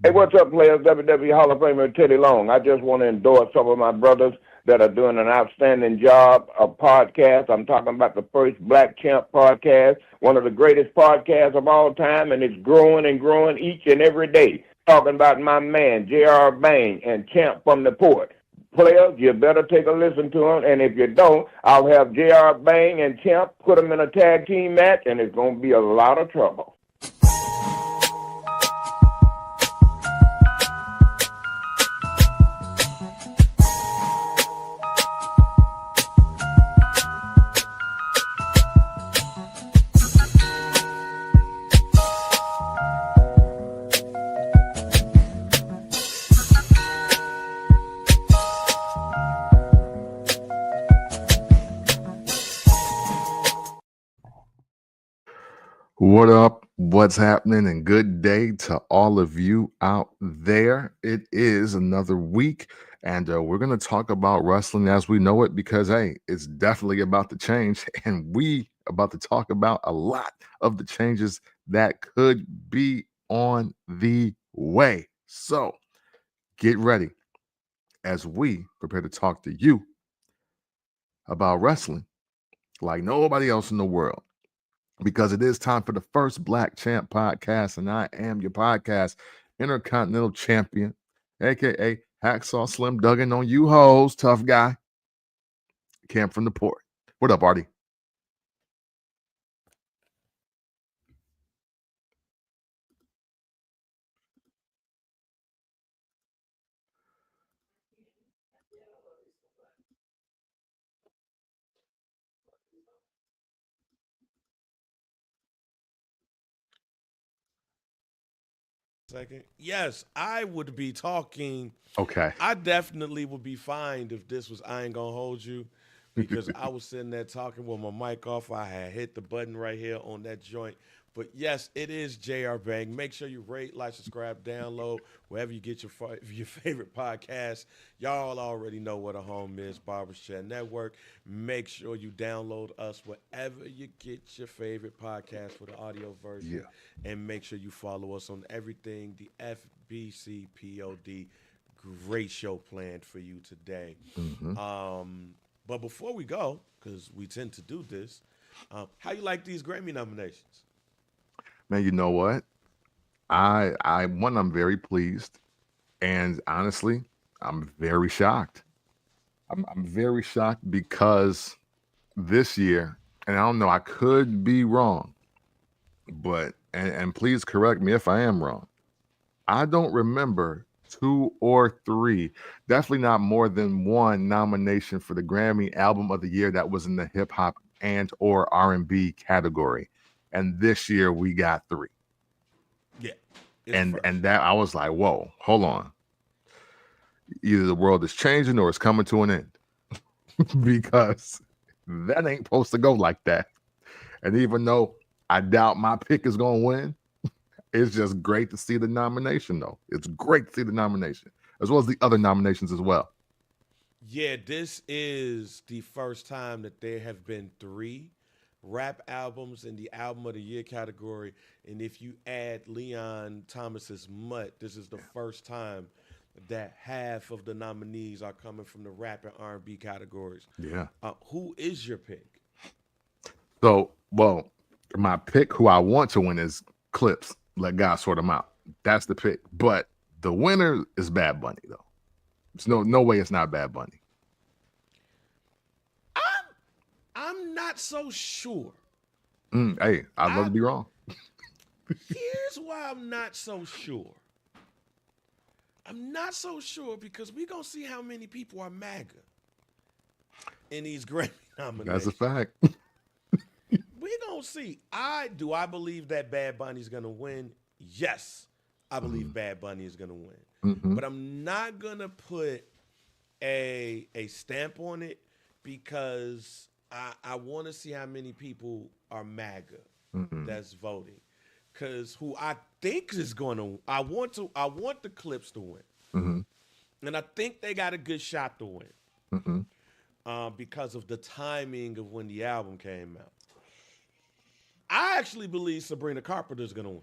Hey, what's up, players? WWE Hall of Famer Teddy Long. I just want to endorse some of my brothers that are doing an outstanding job of podcast. I'm talking about the first Black Champ podcast, one of the greatest podcasts of all time, and it's growing and growing each and every day. Talking about my man, J.R. Bang and Champ from the Port. Players, you better take a listen to them, and if you don't, I'll have J.R. Bang and Champ put them in a tag team match, and it's going to be a lot of trouble. What up? What's happening? And good day to all of you out there. It is another week, and we're going to talk about wrestling as we know it because, hey, it's definitely about to change, and we about to talk about a lot of the changes that could be on the way. So get ready as we prepare to talk to you about wrestling like nobody else in the world. Because it is time for the first Black Champ podcast, and I am your podcast Intercontinental Champion, aka Hacksaw Slim Duggan on you hoes, tough guy, Cam from the Port. What up, Artie? Second. Yes, I would be talking. Okay. I definitely would be fine if this was I Ain't Gonna Hold You because I was sitting there talking with my mic off. I had hit the button right here on that joint. But yes, it is JR Bang. Make sure you rate, like, subscribe, download wherever you get your favorite podcast. Y'all already know what a home is, Barbers Chat Network. Make sure you download us wherever you get your favorite podcast for the audio version. Yeah. And make sure you follow us on everything, the FBCPOD. Great show planned for you today. Mm-hmm. But before we go, because we tend to do this, how you like these Grammy nominations? Man, you know what? I'm very pleased, and honestly, I'm very shocked. I'm very shocked because this year, and I don't know, I could be wrong, but and please correct me if I am wrong. I don't remember 2 or 3, definitely not more than 1 nomination for the Grammy Album of the Year that was in the hip hop and or R&B category. And this year we got 3. Yeah. And that I was like, whoa, hold on. Either the world is changing or it's coming to an end. Because that ain't supposed to go like that. And even though I doubt my pick is going to win, it's just great to see the nomination, though. It's great to see the nomination, as well as the other nominations as well. Yeah, this is the first time that there have been 3 rap albums in the Album of the Year category. And if you add Leon Thomas's Mutt, this is the first time that half of the nominees are coming from the rap and R&B categories. Yeah. Who is your pick? So, well, my pick, who I want to win, is Clips. Let God sort them out. That's the pick. But the winner is Bad Bunny, though. There's no way it's not Bad Bunny. I'm not so sure. Hey, I'd love to be wrong. Here's why I'm not so sure. I'm not so sure because we're going to see how many people are MAGA in these Grammy nominations. That's a fact. We're going to see. I believe that Bad Bunny is going to win? Yes, I believe Bad Bunny is going to win. Mm-hmm. But I'm not going to put a stamp on it because I want to see how many people are MAGA that's voting. Because who I think is going to, I want the Clips to win, and I think they got a good shot to win, because of the timing of when the album came out. I actually believe Sabrina Carpenter is going to win.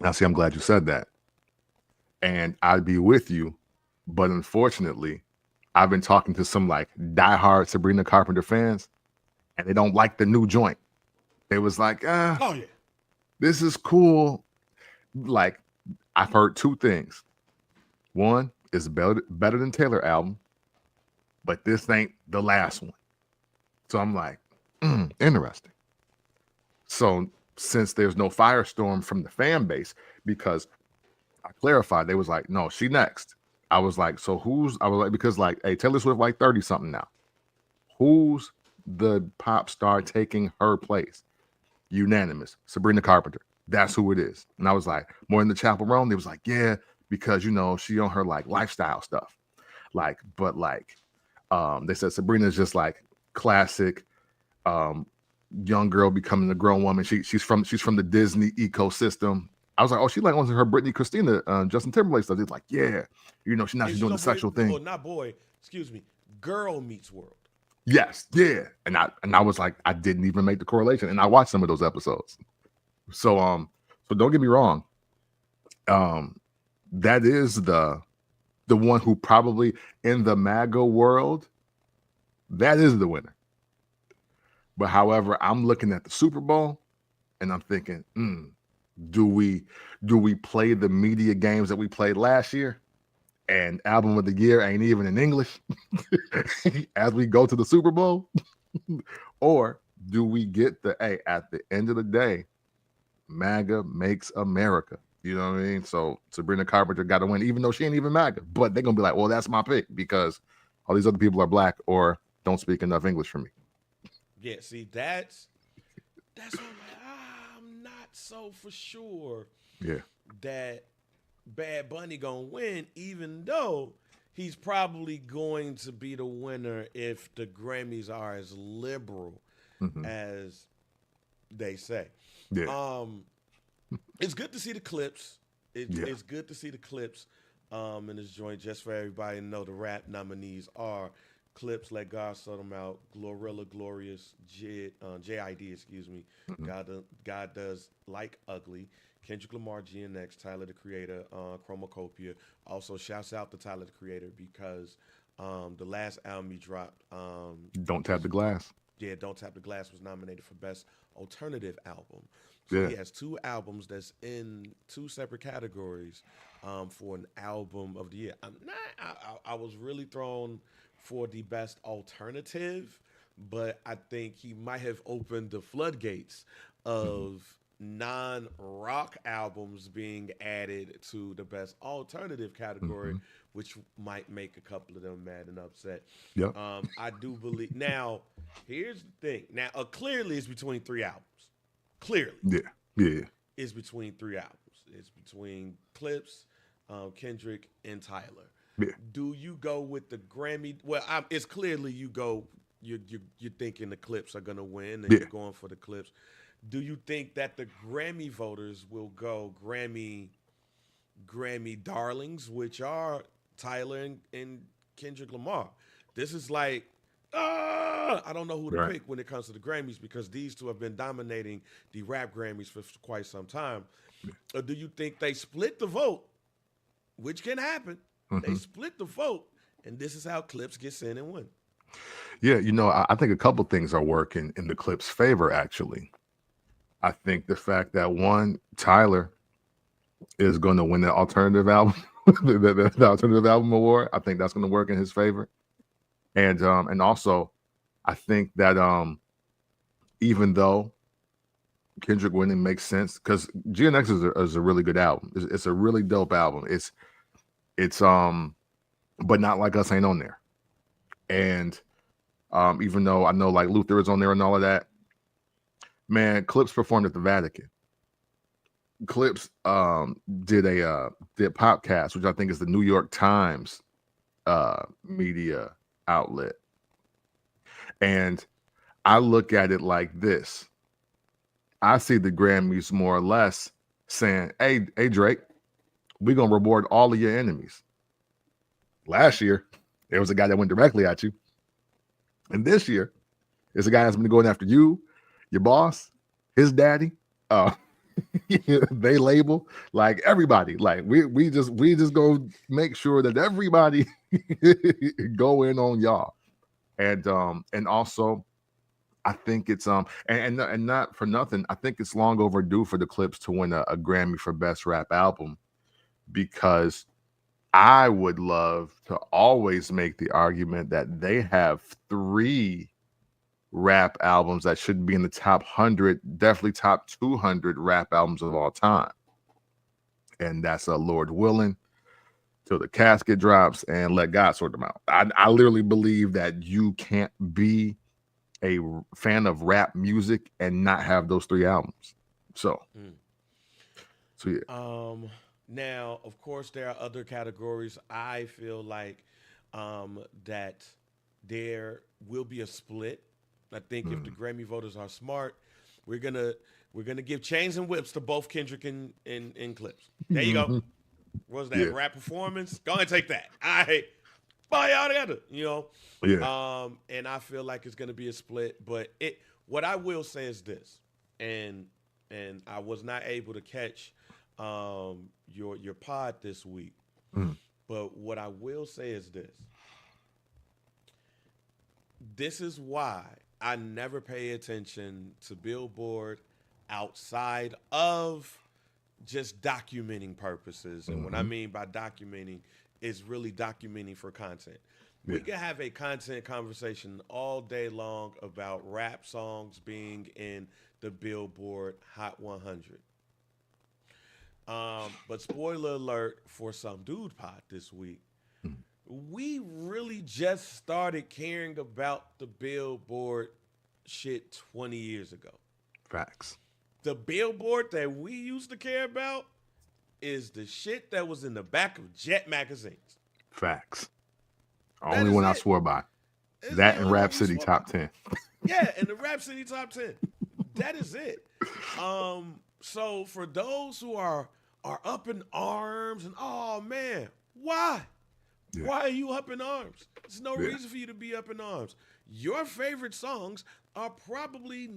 Now, see, I'm glad you said that and I'd be with you. But unfortunately, I've been talking to some like diehard Sabrina Carpenter fans, and they don't like the new joint. They was like, Oh yeah. this is cool. Like, I've heard two things. One is better than Taylor album, but this ain't the last one. So I'm like, interesting. So since there's no firestorm from the fan base, because I clarified, they was like, no, she next. I was like, so I was like, because like, hey, Taylor Swift like 30 something now. Who's the pop star taking her place? Unanimous. Sabrina Carpenter. That's who it is. And I was like, more in the Chapel Realm. They was like, yeah, because she on her like lifestyle stuff. Like, but like, they said Sabrina's just like classic young girl becoming a grown woman. She's from the Disney ecosystem. I was like, oh, she like on her Britney Christina, Justin Timberlake stuff. It's like, yeah, she's not doing the sexual thing. Oh, not boy. Excuse me. Girl meets world. Yes, yeah. And I was like, I didn't even make the correlation. And I watched some of those episodes. So don't get me wrong. That is the one who probably in the MAGA world, that is the winner. But however, I'm looking at the Super Bowl and I'm thinking, do we play the media games that we played last year? And album of the year ain't even in English as we go to the Super Bowl? Or do we get at the end of the day, MAGA makes America? You know what I mean? So Sabrina Carpenter got to win, even though she ain't even MAGA. But they're going to be like, well, that's my pick because all these other people are black or don't speak enough English for me. Yeah, see, that's what I'm not so for sure that Bad Bunny gonna win, even though he's probably going to be the winner if the Grammys are as liberal as they say. Yeah. It's good to see the clips. It's good to see the clips in this joint, just for everybody to know the rap nominees are Clips, Let God Sort Them Out, Glorilla Glorious, JID, excuse me, God Does Like Ugly, Kendrick Lamar, GNX, Tyler the Creator, Chromacopia. Also, shouts out to Tyler the Creator because the last album he dropped, Don't Tap the Glass. Yeah, Don't Tap the Glass was nominated for Best Alternative Album. So he has two albums that's in two separate categories for an album of the year. I was really thrown for the Best Alternative, but I think he might have opened the floodgates of non-rock albums being added to the Best Alternative category, which might make a couple of them mad and upset. Yeah. I do believe. Now, here's the thing. Now, clearly it's between three albums. Clearly. Yeah. It's between three albums. It's between Clips, Kendrick, and Tyler. Yeah. Do you go with the Grammy? Well, it's clearly you go. You're thinking the Clips are gonna win, and you're going for the Clips. Do you think that the Grammy voters will go Grammy darlings, which are Tyler and Kendrick Lamar? This is like, I don't know who to pick when it comes to the Grammys because these two have been dominating the rap Grammys for quite some time. Or do you think they split the vote, which can happen? They split the vote, and this is how Clips gets in and win. Yeah, I think a couple things are working in the Clips' favor, actually. I think the fact that one, Tyler is going to win the alternative album, the alternative album award. I think that's going to work in his favor. And also, I think that even though Kendrick winning makes sense, because GNX is a really good album. It's a really dope album. It's but Not Like Us ain't on there. And even though I know like Luther is on there and all of that, man, Clips performed at the Vatican. Clips did Popcast, which I think is the New York Times media outlet. And I look at it like this. I see the Grammys more or less saying, hey Drake, we're going to reward all of your enemies. Last year, there was a guy that went directly at you. And this year, there's a guy that's been going after you, your boss, his daddy, they label, like everybody, like we just go make sure that everybody go in on y'all. And also I think it's and not for nothing, I think it's long overdue for the Clips to win a Grammy for Best Rap Album, because I would love to always make the argument that they have 3 rap albums that should be in the top 100, definitely top 200 rap albums of all time. And that's Lord Willing, Till the Casket Drops, and Let God Sort Them Out. I literally believe that you can't be a fan of rap music and not have those 3 albums. So yeah. Now, of course, there are other categories. I feel like that there will be a split. I think if the Grammy voters are smart, we're gonna give chains and whips to both Kendrick and Clips. There you go. What's that rap performance? Go ahead and take that. All right, bye y'all together. Yeah. And I feel like it's gonna be a split. But what I will say is this, and I was not able to catch your pod this week, but what I will say is this. This is why I never pay attention to Billboard outside of just documenting purposes. And what I mean by documenting is really documenting for content. Yeah. We can have a content conversation all day long about rap songs being in the Billboard Hot 100. But spoiler alert for some dude pod this week, we really just started caring about the Billboard shit 20 years ago. Facts. The Billboard that we used to care about is the shit that was in the back of Jet magazines. Facts. Only one I swore by. That and Rap City Top 10. Yeah, and the Rap City Top 10. That is it. So for those who are up in arms and, oh man, why? Yeah. Why are you up in arms? There's no reason for you to be up in arms. Your favorite songs are probably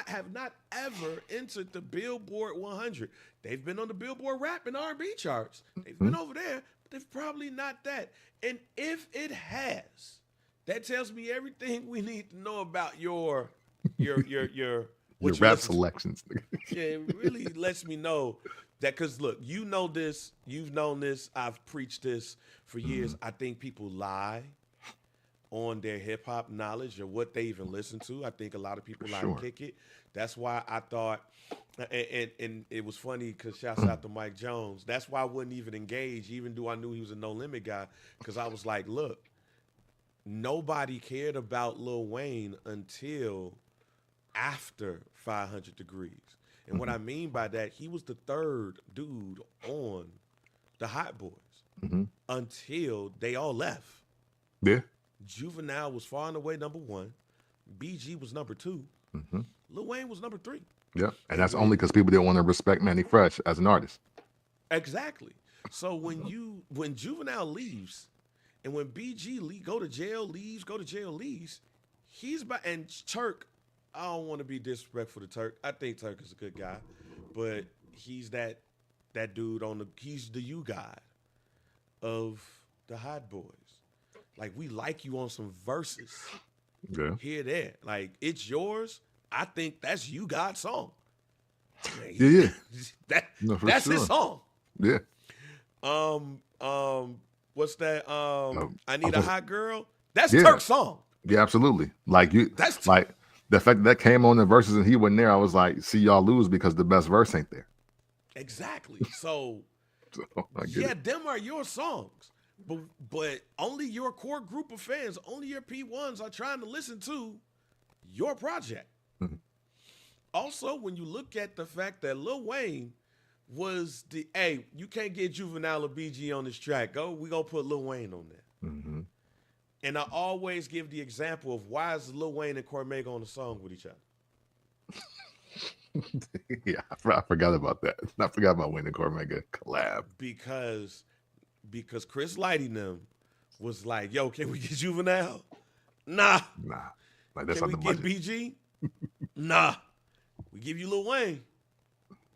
have not ever entered the Billboard 100. They've been on the Billboard Rap and R&B charts. They've been over there, but they've probably not that. And if it has, that tells me everything we need to know about your rap selections. Yeah, it really lets me know that, because look, you know this, you've known this, I've preached this for years. I think people lie on their hip hop knowledge or what they even listen to. I think a lot of people lie and kick it. That's why I thought, and it was funny because shouts out to Mike Jones. That's why I wouldn't even engage, even though I knew he was a No Limit guy, because I was like, look, nobody cared about Lil Wayne until after 500 Degrees. And what I mean by that, he was the 3rd dude on the Hot Boys until they all left. Yeah. Juvenile was far and away number 1. BG was number 2. Lil Wayne was number 3. Yeah, and that's only because people didn't want to respect Manny Fresh as an artist. Exactly. So when Juvenile leaves, and when BG go to jail, leaves, he's by, and Turk. I don't want to be disrespectful to Turk. I think Turk is a good guy, but he's that dude he's the you guy of the Hot Boys. Like, we like you on some verses. Yeah. Here, there. Like, it's yours. I think that's you God's song. Yeah. That's his song. Yeah. What's that? I Need a Hot Girl. That's Turk's song. Yeah, absolutely. Like the fact that came on the verses and he wasn't there, I was like, see y'all lose because the best verse ain't there. Exactly. So them are your songs. But only your core group of fans, only your P1s are trying to listen to your project. Also, when you look at the fact that Lil Wayne was you can't get Juvenile or BG on this track. We gonna put Lil Wayne on there. And I always give the example of why is Lil Wayne and Cormega on the song with each other. Yeah, I forgot about that. I forgot about Wayne and Cormega collab. Because Chris Lighting them was like, yo, can we get Juvenile? Nah. Like, that's can we get BG? Nah. We give you Lil Wayne?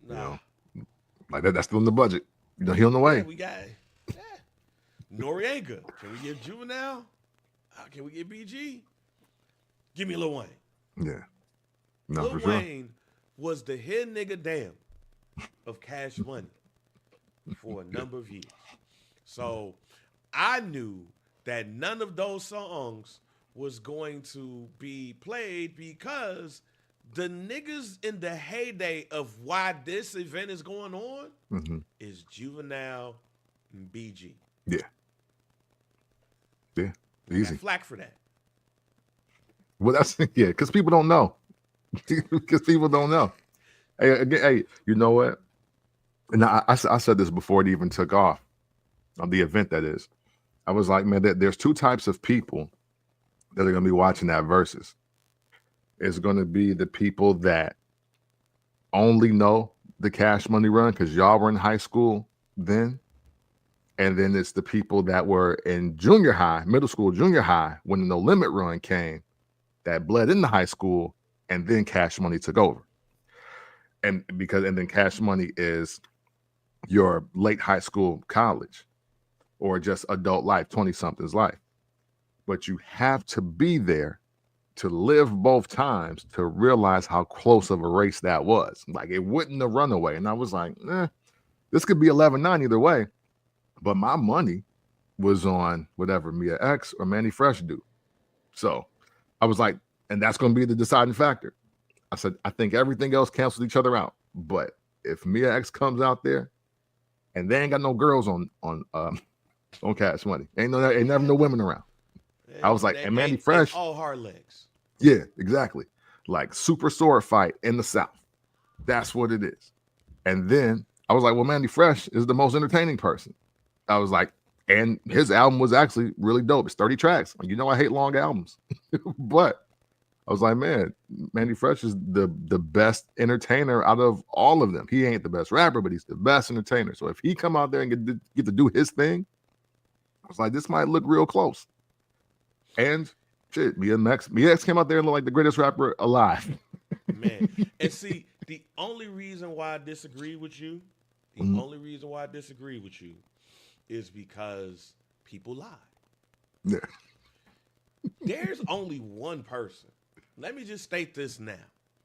You know, like that's still in the budget. You know, he on the way. Yeah, we got Noriega. Can we get Juvenile? Can we get BG? Give me Lil Wayne. Yeah. No, Lil for sure. Wayne was the head nigga damn of Cash Money for a number of years. So I knew that none of those songs was going to be played because the niggas in the heyday of why this event is going on is Juvenile and BG. Yeah. Yeah. Easy. Got flack for that. Well, that's because people don't know. Because people don't know. Hey, you know what? And I said this before it even took off on the event. That is, I was like, man, there's two types of people that are going to be watching that versus. It's going to be the people that only know the Cash Money run because y'all were in high school then. And then it's the people that were in junior high, middle school, junior high, when the No Limit run came, that bled into high school, and then Cash Money took over. And then Cash Money is your late high school, college, or just adult life, 20-something's life. But you have to be there to live both times to realize how close of a race that was. Like, it wouldn't have run away. And I was like, this could be 11-9 either way. But my money was on whatever Nia Jax or Manny Fresh do. So I was like, and that's going to be the deciding factor. I said, I think everything else cancels each other out. But if Nia Jax comes out there and they ain't got no girls on Cash Money, ain't never no women around. I was like, and Manny Fresh, all hard legs. Yeah, exactly. Like super sword fight in the South. That's what it is. And then I was like, well, Manny Fresh is the most entertaining person. I was like, and his album was actually really dope. It's 30 tracks. You know, I hate long albums, but I was like, man, Manny Fresh is the best entertainer out of all of them. He ain't the best rapper, but he's the best entertainer. So if he come out there and get to do his thing, I was like, this might look real close. And shit, Mia X came out there and looked like the greatest rapper alive. Man, and see, the only reason why I disagree with you, is because people lie. Yeah. There's only one person. Let me just state this now.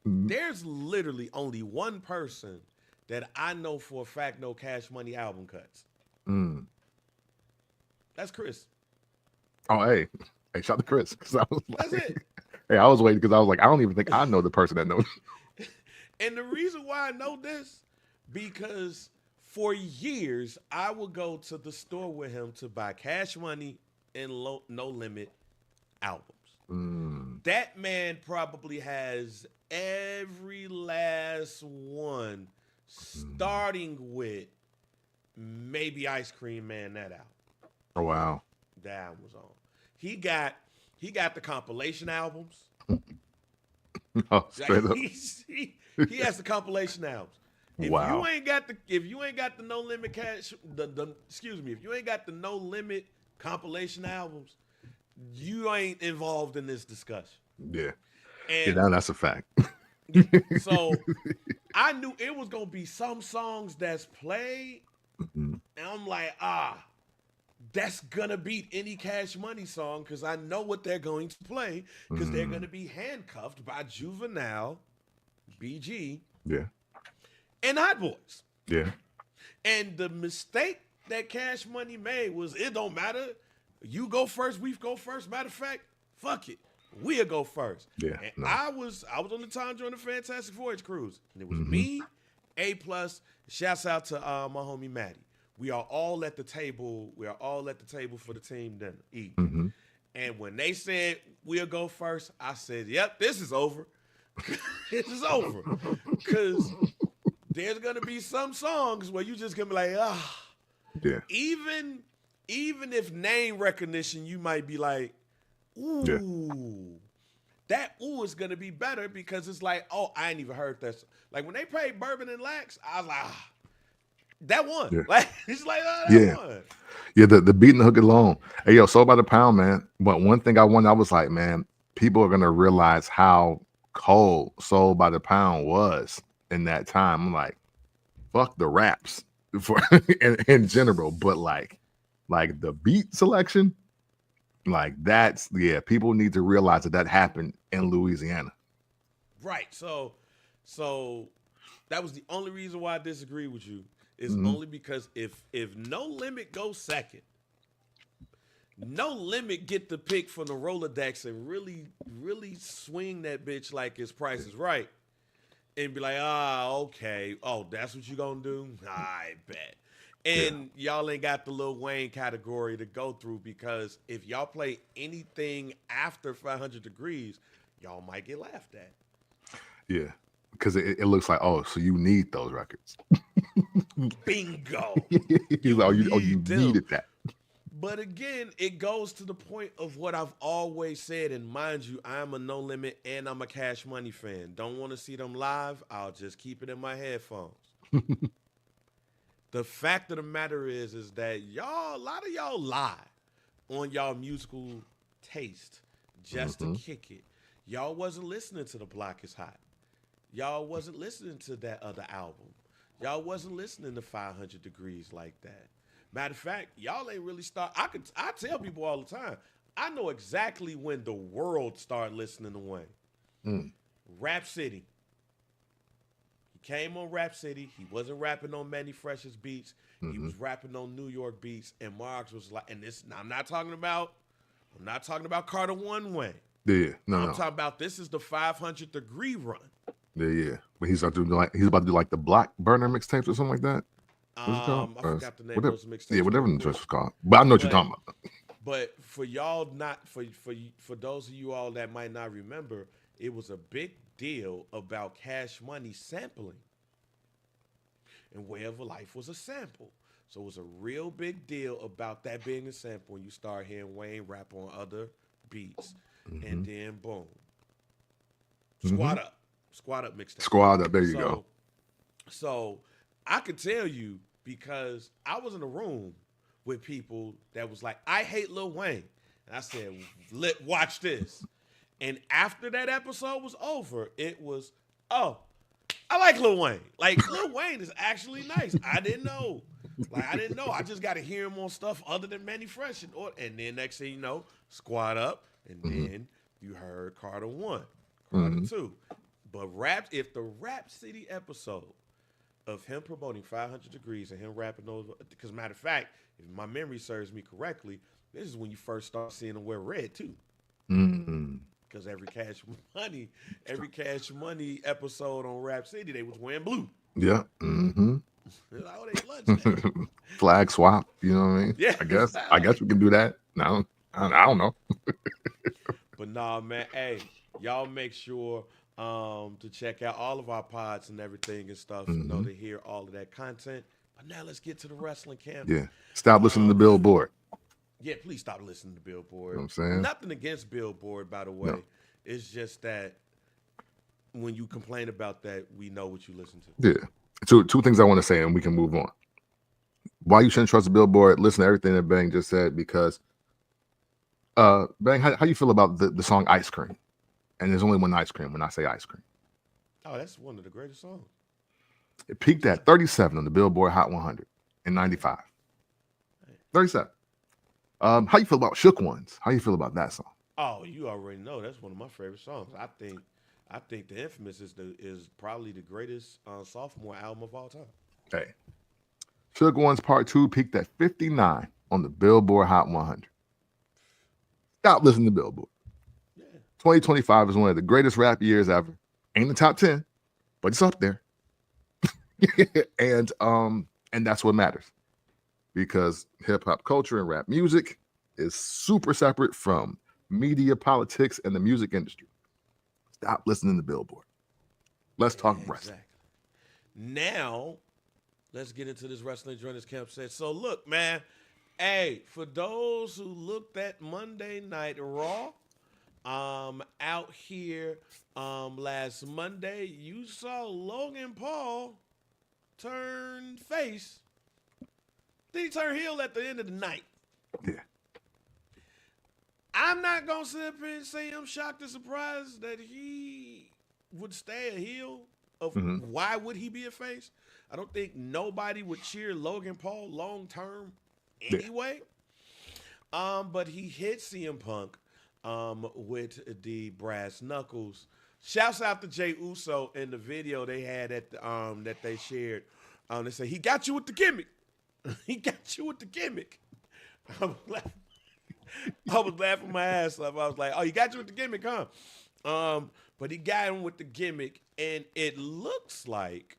There's literally only one person that I know for a fact no Cash Money album cuts. That's Chris. Oh, hey, shout out to Chris. I was like, that's it. Hey, I was waiting because I was like, I don't even think I know the person that knows. And the reason why I know this, because for years, I would go to the store with him to buy Cash Money and No Limit albums. That man probably has every last one, starting with maybe Ice Cream Man, that album. Oh, wow. That album was on. He got the compilation albums. Oh, straight up. He has the compilation albums. If you ain't got the No Limit Cash, if you ain't got the No Limit compilation albums, you ain't involved in this discussion. Yeah. And that's a fact. So I knew it was gonna be some songs that's played, and I'm like, that's gonna beat any Cash Money song because I know what they're going to play because they're gonna be handcuffed by Juvenile, BG, and Hot Boys. Yeah. And the mistake that Cash Money made was it don't matter. You go first, we go first. Matter of fact, fuck it. We'll go first. Yeah. And I was on the time during the Fantastic Voyage cruise. And it was me, A+, shouts out to my homie Maddie. We are all at the table. We are all at the table for the team dinner eating. And when they said we'll go first, I said, yep, this is over. This is over. Because there's going to be some songs where you just going to be like, Yeah. Even if name recognition, you might be like, ooh. That ooh is going to be better because it's like, oh, I ain't even heard that. Like when they played Bourbon and Lax, I was like, that one. Yeah. Like it's like, that one. Yeah, the beat and the hook alone. Hey, yo, Soul by the Pound, man. But one thing I was like, man, people are gonna realize how cold Soul by the Pound was in that time. I'm like, fuck the raps for in general, but like the beat selection, like that's people need to realize that happened in Louisiana. Right. So that was the only reason why I disagree with you. Is only because if No Limit goes second, No Limit get the pick from the Rolodex and really swing that bitch like his Price is Right, and be like, okay, that's what you gonna do? I bet. And y'all ain't got the Lil Wayne category to go through, because if y'all play anything after 500 Degrees, y'all might get laughed at. Yeah, because it looks like, so you need those records. Bingo. you needed that. But again, it goes to the point of what I've always said, and mind you, I'm a No Limit and I'm a Cash Money fan. Don't want to see them live? I'll just keep it in my headphones. The fact of the matter is that a lot of y'all lie on y'all musical taste just to kick it. Y'all wasn't listening to The Block Is Hot. Y'all wasn't listening to that other album. Y'all wasn't listening to 500 Degrees like that. Matter of fact, y'all ain't really start. I tell people all the time, I know exactly when the world started listening to Wayne. Rap City. He came on Rap City. He wasn't rapping on Manny Fresh's beats. He was rapping on New York beats. And Marks was like, and this, I'm not talking about Carter One Wayne. Yeah, I'm talking about, this is the 500 Degree run. Yeah. But he's about to do like the Black Burner mixtapes or something like that. I forgot the name of those mixtapes. Yeah, whatever the choice was called. But I know what you're talking about. But for y'all for those of you all that might not remember, it was a big deal about Cash Money sampling. And Way of Life was a sample. So it was a real big deal about that being a sample when you start hearing Wayne rap on other beats. And then boom. Squad Up mixtape. Squad Up, there you go. So I could tell you, because I was in a room with people that was like, I hate Lil Wayne. And I said, watch this. And after that episode was over, it was, I like Lil Wayne. Like, Lil Wayne is actually nice. I didn't know. I just got to hear him on stuff other than Manny Fresh. And then next thing you know, Squad Up. And then you heard Carter 1, Carter 2. But if the Rap City episode of him promoting 500 Degrees and him rapping those, because matter of fact, if my memory serves me correctly, this is when you first start seeing him wear red too. Because every Cash Money episode on Rap City, they was wearing blue. Yeah. Oh, they lunch. Flag swap. You know what I mean? Yeah. I guess we can do that. No, I don't know. But nah, man. Hey, y'all make sure to check out all of our pods and everything and stuff, to hear all of that content. But now let's get to the wrestling camp. Yeah. Stop listening to Billboard. Yeah, please stop listening to Billboard. You know what I'm saying? Nothing against Billboard, by the way. No. It's just that when you complain about that, we know what you listen to. Yeah. Two things I want to say, and we can move on. Why you shouldn't trust the Billboard? Listen to everything that Bang just said, because Bang, how you feel about the song Ice Cream? And there's only one ice cream when I say ice cream. Oh, that's one of the greatest songs. It peaked at 37 on the Billboard Hot 100 in 95. 37. How you feel about Shook Ones? How you feel about that song? Oh, you already know that's one of my favorite songs. I think The Infamous is probably the greatest sophomore album of all time. Hey, Shook Ones Part 2 peaked at 59 on the Billboard Hot 100. Stop listening to Billboard. 2025 is one of the greatest rap years ever. Ain't the top 10, but it's up there. And that's what matters, because hip hop culture and rap music is super separate from media, politics, and the music industry. Stop listening to Billboard. Let's talk wrestling. Now, let's get into this Wrestling Joiners Camp set. So look, man, hey, for those who looked at Monday Night Raw, out here last Monday, you saw Logan Paul turn face. Then he turned heel at the end of the night. Yeah. I'm not gonna sit up here and say I'm shocked and surprised that he would stay a heel of why would he be a face. I don't think nobody would cheer Logan Paul long term anyway. But he hit CM Punk with the brass knuckles. Shouts out to Jey Uso in the video they had at the, that they shared. They say he got you with the gimmick. He got you with the gimmick. I was laughing my ass off. I was like, "Oh, he got you with the gimmick, huh?" But he got him with the gimmick, and it looks like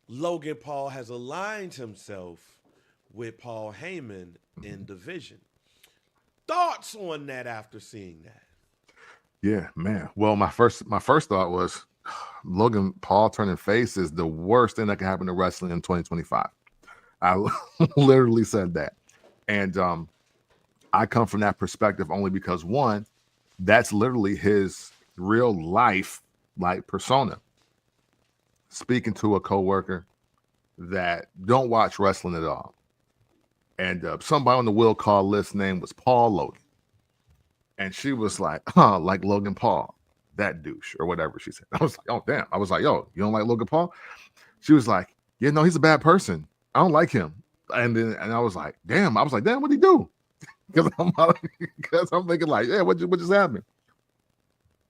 Logan Paul has aligned himself with Paul Heyman in division. Thoughts on that after seeing that? Yeah, man. Well, my first thought was Logan Paul turning face is the worst thing that can happen to wrestling in 2025. I literally said that. And I come from that perspective only because, one, that's literally his real life like persona. Speaking to a coworker that don't watch wrestling at all. And somebody on the will call list name was Paul Logan. And she was like, like Logan Paul, that douche or whatever she said. I was like, oh, damn. I was like, yo, you don't like Logan Paul? She was like, yeah, no, he's a bad person. I don't like him. And I was like, damn. I was like, damn, what'd he do? Because I'm thinking like, yeah, what just happened?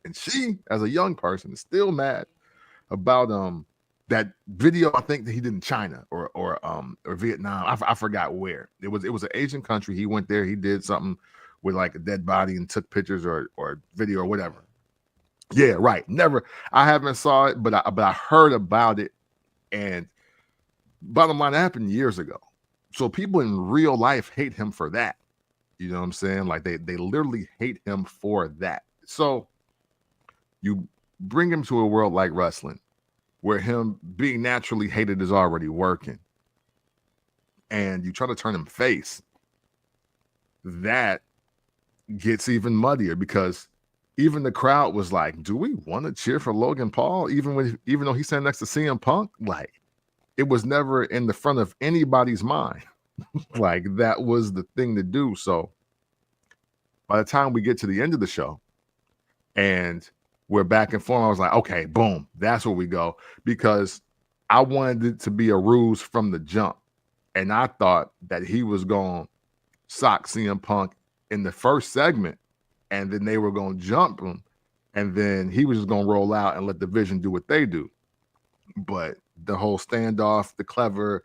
And she, as a young person, is still mad about that video. I think that he did in China or Vietnam. I forgot where. It was an Asian country. He went there. He did something with like a dead body and took pictures or video or whatever. Yeah, right. Never. I haven't saw it, but I heard about it. And bottom line, it happened years ago. So people in real life hate him for that. You know what I'm saying? Like they literally hate him for that. So you bring him to a world like wrestling where him being naturally hated is already working. And you try to turn him face. That gets even muddier because even the crowd was like, do we want to cheer for Logan Paul? Even though he's standing next to CM Punk? Like, it was never in the front of anybody's mind. Like, that was the thing to do. So by the time we get to the end of the show and we're back and forth, I was like, okay, boom, that's where we go. Because I wanted it to be a ruse from the jump. And I thought that he was going to sock CM Punk in the first segment, and then they were going to jump him, and then he was just going to roll out and let the Vision do what they do. But the whole standoff, the clever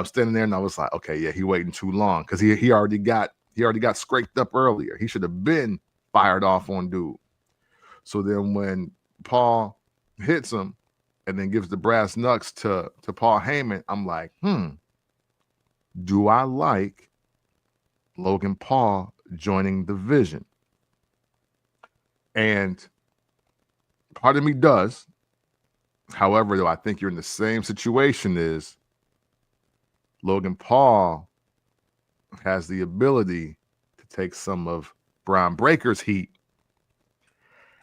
standing there, and I was like, okay, yeah, he waiting too long because he already got scraped up earlier. He should have been fired off on dude. So then when Paul hits him and then gives the brass knucks to Paul Heyman, I'm like, do I like Logan Paul joining the Vision? And part of me does. However, though, I think you're in the same situation as Logan Paul has the ability to take some of Braun Breaker's heat.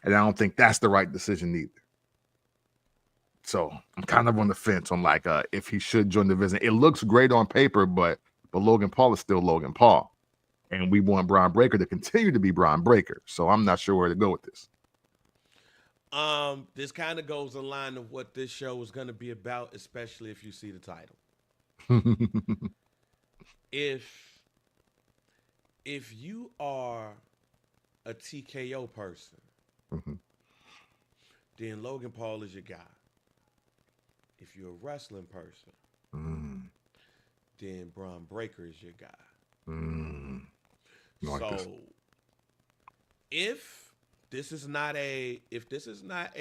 And I don't think that's the right decision either. So I'm kind of on the fence on like if he should join the Vision. It looks great on paper, but Logan Paul is still Logan Paul. And we want Braun Breaker to continue to be Braun Breaker. So I'm not sure where to go with this. This kind of goes in line of what this show is going to be about, especially if you see the title. If you are a TKO person, then Logan Paul is your guy. If you're a wrestling person, then Braun Breaker is your guy. So if this is not a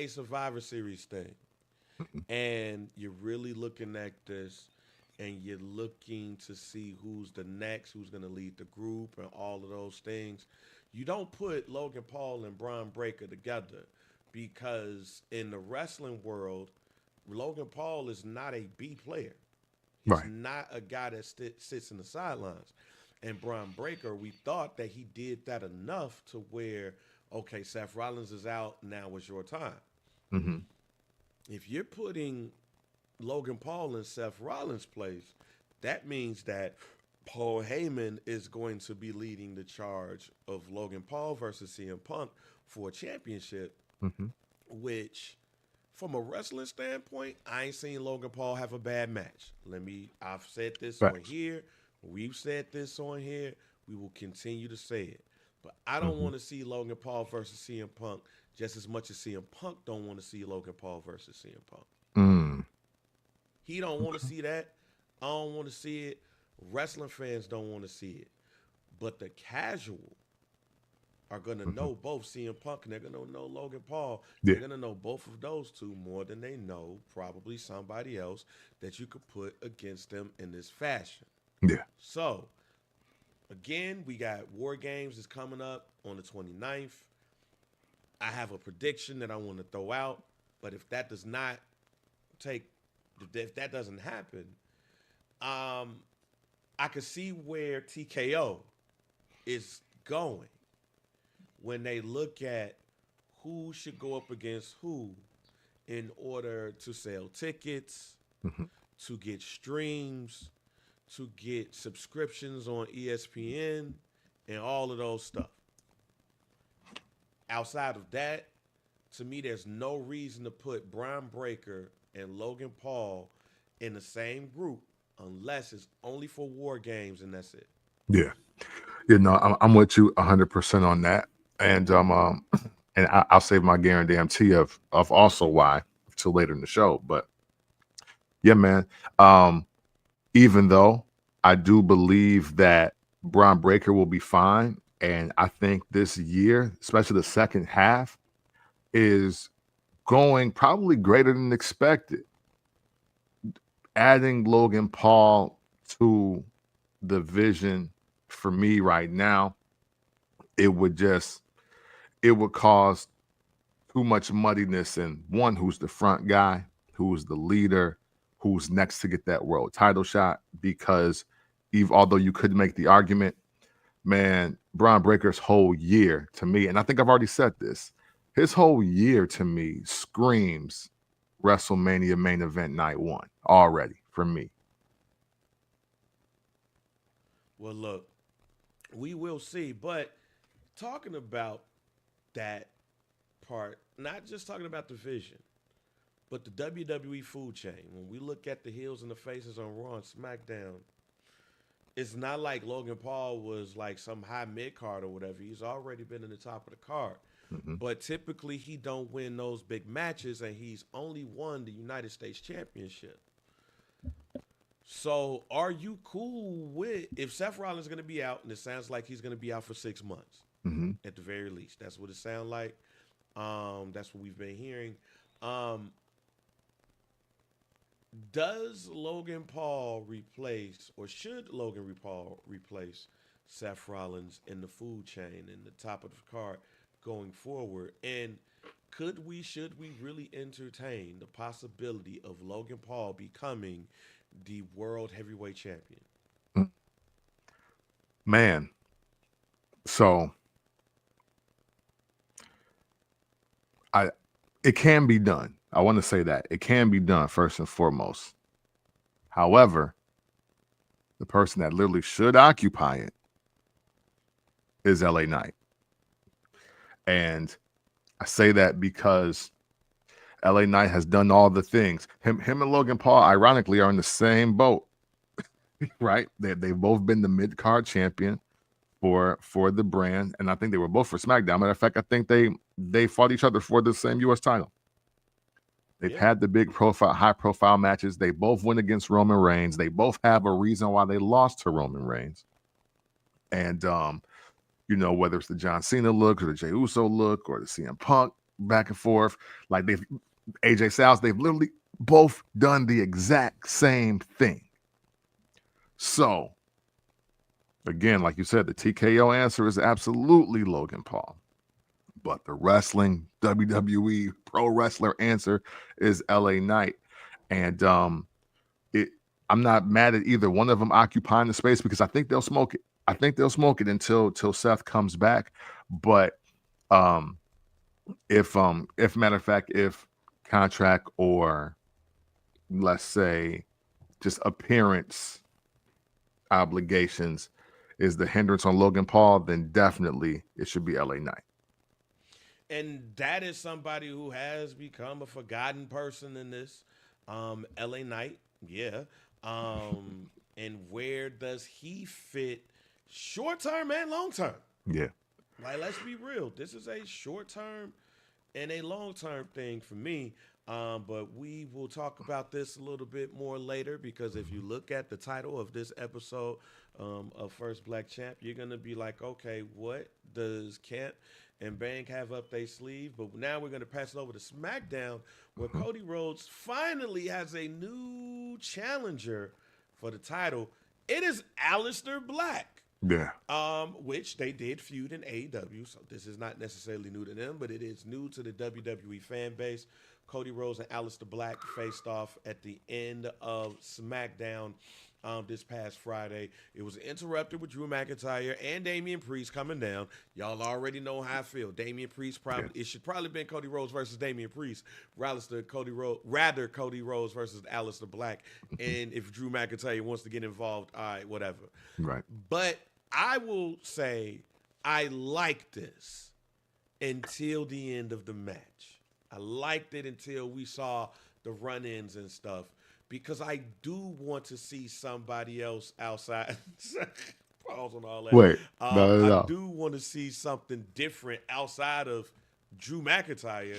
Survivor Series thing, and you're really looking at this and you're looking to see who's the next, who's going to lead the group and all of those things, you don't put Logan Paul and Braun Breaker together because in the wrestling world, Logan Paul is not a B player. He's not a guy that sits in the sidelines. And Braun Breaker, we thought that he did that enough to where, okay, Seth Rollins is out, now it's your time. If you're putting Logan Paul in Seth Rollins' place, that means that Paul Heyman is going to be leading the charge of Logan Paul versus CM Punk for a championship, which from a wrestling standpoint, I ain't seen Logan Paul have a bad match. I've said this on Facts. here. We've said this on here. We will continue to say it. But I don't want to see Logan Paul versus CM Punk just as much as CM Punk don't want to see Logan Paul versus CM Punk. Mm. He don't want to see that. I don't want to see it. Wrestling fans don't want to see it. But the casual are going to know both CM Punk and they're going to know Logan Paul. Yeah. They're going to know both of those two more than they know probably somebody else that you could put against them in this fashion. Yeah. So, again, we got War Games is coming up on the 29th. I have a prediction that I want to throw out, but if that doesn't happen, I could see where TKO is going when they look at who should go up against who in order to sell tickets, to get streams, to get subscriptions on ESPN, and all of those stuff. Outside of that, to me, there's no reason to put Bron Breakker and Logan Paul in the same group unless it's only for War Games and that's it. Yeah. You know, I'm with you 100% on that. And and I'll save my guarantee of also why till later in the show. But yeah, man. Even though I do believe that Bron Breakker will be fine, and I think this year, especially the second half, is going probably greater than expected. Adding Logan Paul to the vision for me right now, it would cause too much muddiness in one, who's the front guy, who's the leader, who's next to get that world title shot. Because although you could make the argument, man, Bron Breakker's whole year to me, and I think I've already said this, his whole year to me screams WrestleMania main event night one already for me. Well, look, we will see. But talking about that part, not just talking about the vision, but the WWE food chain. When we look at the heels and the faces on Raw and SmackDown, it's not like Logan Paul was like some high mid-card or whatever. He's already been in the top of the card. But typically he don't win those big matches, and he's only won the United States Championship. So are you cool with, if Seth Rollins is going to be out, and it sounds like he's going to be out for 6 months at the very least. That's what it sounds like. That's what we've been hearing. Does Logan Paul replace, or should Logan Paul replace Seth Rollins in the food chain in the top of the card going forward? And should we really entertain the possibility of Logan Paul becoming the world heavyweight champion? Man, so it can be done. I want to say that it can be done first and foremost. However, the person that literally should occupy it is LA Knight. And I say that because LA Knight has done all the things. Him and Logan Paul, ironically, are in the same boat, right? They've both been the mid-card champion for the brand, and I think they were both for SmackDown. Matter of fact, I think they fought each other for the same U.S. title. They've had the high-profile matches. They both went against Roman Reigns. They both have a reason why they lost to Roman Reigns. And you know, whether it's the John Cena look or the Jey Uso look or the CM Punk back and forth, like AJ Styles, they've literally both done the exact same thing. So, again, like you said, the TKO answer is absolutely Logan Paul. But the wrestling, WWE, pro wrestler answer is LA Knight. And I'm not mad at either one of them occupying the space, because I think they'll smoke it. I think they'll smoke it until Seth comes back. But if matter of fact, if contract or let's say just appearance obligations is the hindrance on Logan Paul, then definitely it should be LA Knight. And that is somebody who has become a forgotten person in this. LA Knight, yeah. And where does he fit short term and long term? Yeah. Like, let's be real. This is a short term and a long term thing for me. But we will talk about this a little bit more later because if you look at the title of this episode of First Black Champ, you're going to be like, okay, what does Kent and Bang have up their sleeve? But now we're going to pass it over to SmackDown where Cody Rhodes finally has a new challenger for the title. It is Aleister Black. Yeah. Which they did feud in AEW, so this is not necessarily new to them, but it is new to the WWE fan base. Cody Rhodes and Aleister Black faced off at the end of SmackDown this past Friday. It was interrupted with Drew McIntyre and Damien Priest coming down. Y'all already know how I feel. Damien Priest it should probably been Cody Rhodes versus Damien Priest, rather Cody Rhodes versus Aleister Black. And if Drew McIntyre wants to get involved, all right, whatever. Right. But I will say I liked this until the end of the match. I liked it until we saw the run-ins and stuff because I do want to see somebody else outside. Pause on all that. Wait, I do want to see something different outside of Drew McIntyre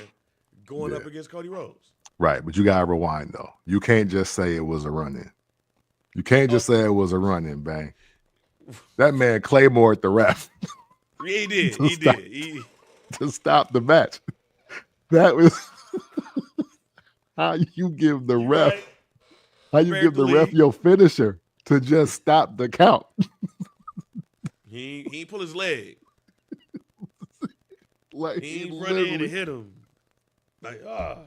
going up against Cody Rhodes. Right, but you got to rewind, though. You can't just say it was a run-in. You can't just say it was a run-in, Bang. That man Claymore'd the ref. He did. He did. To stop the match. That was how you give the ref. Right. How you give the ref your finisher to just stop the count. He pull his leg. Like he ain't run in and hit him. Like, I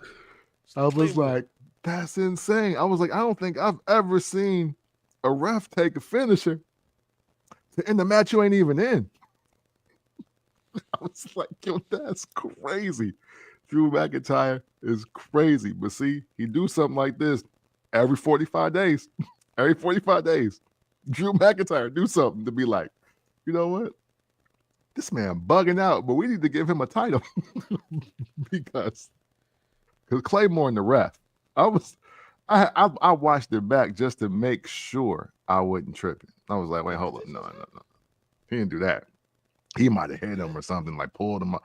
was like, that's insane. I was like, I don't think I've ever seen a ref take a finisher to end the match you ain't even in. I was like, yo, that's crazy. Drew McIntyre is crazy. But see, he do something like this every 45 days. Every 45 days. Drew McIntyre do something to be like, you know what? This man bugging out, but we need to give him a title. because Claymore and the ref. I watched it back just to make sure I wasn't tripping. I was like, wait, hold up. No. He didn't do that. He might have hit him or something, like pulled him up.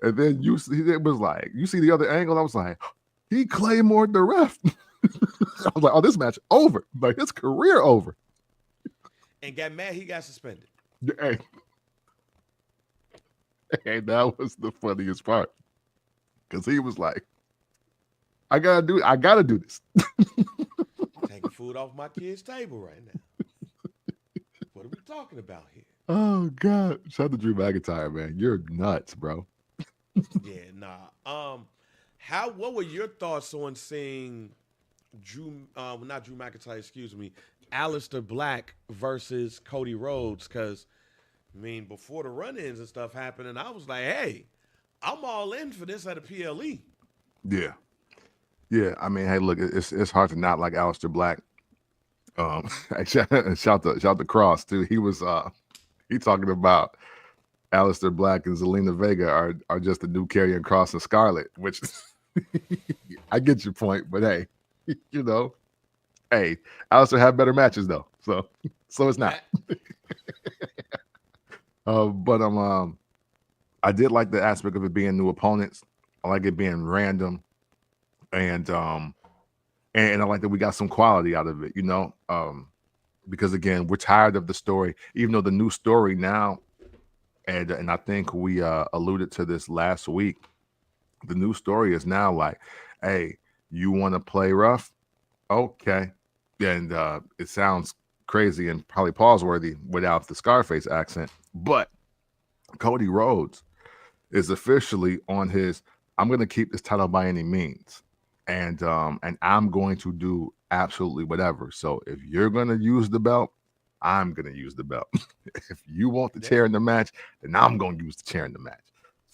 And then it was like, you see the other angle? I was like, he Claymore'd the ref. I was like, oh, this match over. Like, his career over. And got mad, he got suspended. Hey, that was the funniest part. Because he was like, I gotta do this. Taking food off my kid's table right now. What are we talking about here? Oh, God. Shout out to Drew McIntyre, man. You're nuts, bro. Yeah, nah. What were your thoughts on seeing not Drew McIntyre, excuse me, Aleister Black versus Cody Rhodes? Because, I mean, before the run-ins and stuff happened, and I was like, hey, I'm all in for this at a PLE. Yeah. Yeah, I mean, hey, look, it's hard to not like Aleister Black. Shout to Cross, too. He was he talking about Aleister Black and Zelina Vega are just the new Karrion Kross and Scarlett, which I get your point, but hey, you know, hey, Aleister had better matches though, so it's not. But I did like the aspect of it being new opponents. I like it being random, and I like that we got some quality out of it, you know, because again, we're tired of the story, even though the new story now. And I think we alluded to this last week. The new story is now like, hey, you want to play rough? Okay. And it sounds crazy and probably pause-worthy without the Scarface accent. But Cody Rhodes is officially on his, I'm going to keep this title by any means. And I'm going to do absolutely whatever. So if you're going to use the belt, I'm going to use the belt. If you want the chair in the match, then I'm going to use the chair in the match.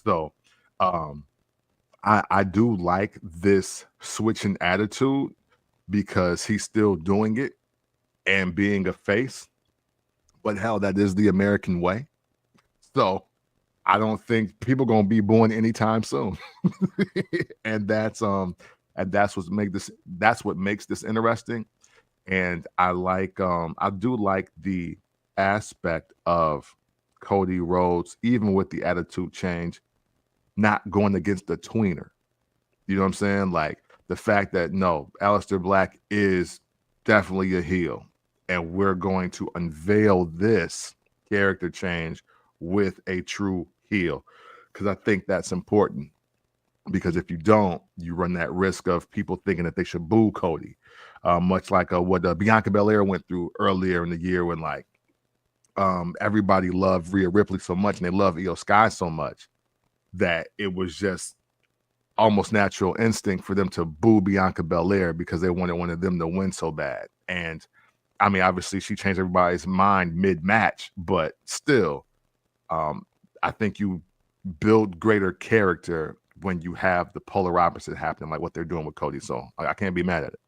So I do like this switch in attitude because he's still doing it and being a face. But hell, that is the American way. So I don't think people gonna be born anytime soon. and that's what makes this interesting. And I do like the aspect of Cody Rhodes, even with the attitude change, not going against the tweener. You know what I'm saying? Like the fact that no, Aleister Black is definitely a heel, and we're going to unveil this character change with a true heel, because I think that's important. Because if you don't, you run that risk of people thinking that they should boo Cody, much like what Bianca Belair went through earlier in the year when everybody loved Rhea Ripley so much and they loved Io Sky so much that it was just almost natural instinct for them to boo Bianca Belair because they wanted them to win so bad. And I mean, obviously she changed everybody's mind mid-match, but still, I think you build greater character when you have the polar opposite happening, like what they're doing with Cody. So I can't be mad at it.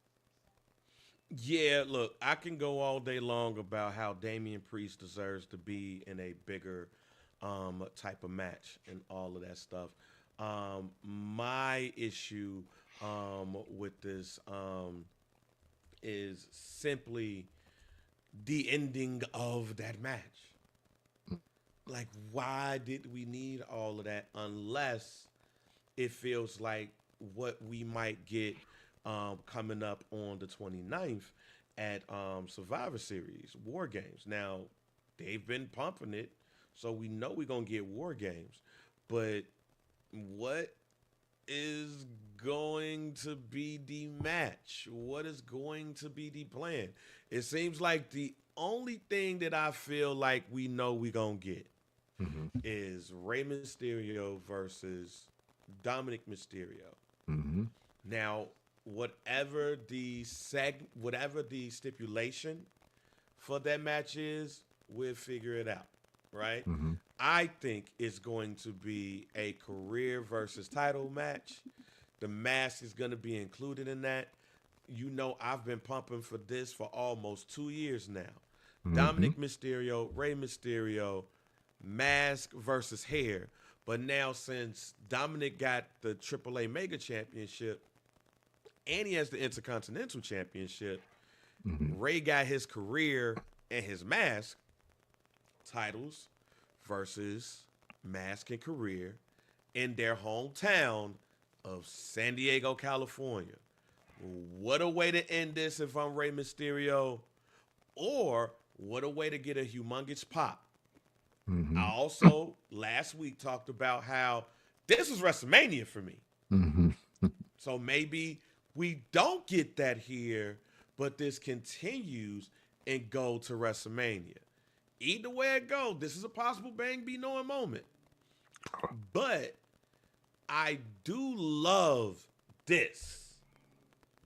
Yeah, look, I can go all day long about how Damien Priest deserves to be in a bigger type of match and all of that stuff. My issue with this is simply the ending of that match. Like, why did we need all of that unless it feels like what we might get coming up on the 29th at Survivor Series, War Games. Now, they've been pumping it, so we know we're going to get War Games. But what is going to be the match? What is going to be the plan? It seems like the only thing that I feel like we know we're going to get is Rey Mysterio versus Dominic Mysterio. Now, whatever the stipulation for that match is, we'll figure it out, right? I think it's going to be a career versus title match. The mask is going to be included in that. You know, I've been pumping for this for almost 2 years now. Dominic Mysterio, Rey Mysterio, mask versus hair. But now since Dominic got the AAA Mega Championship and he has the Intercontinental Championship, Ray got his career and his mask titles versus mask and career in their hometown of San Diego, California. What a way to end this if I'm Rey Mysterio, or what a way to get a humongous pop. I also last week talked about how this is WrestleMania for me. So maybe we don't get that here, but this continues and go to WrestleMania. Either way it goes, this is a possible Bang Be Knowing moment. But I do love this.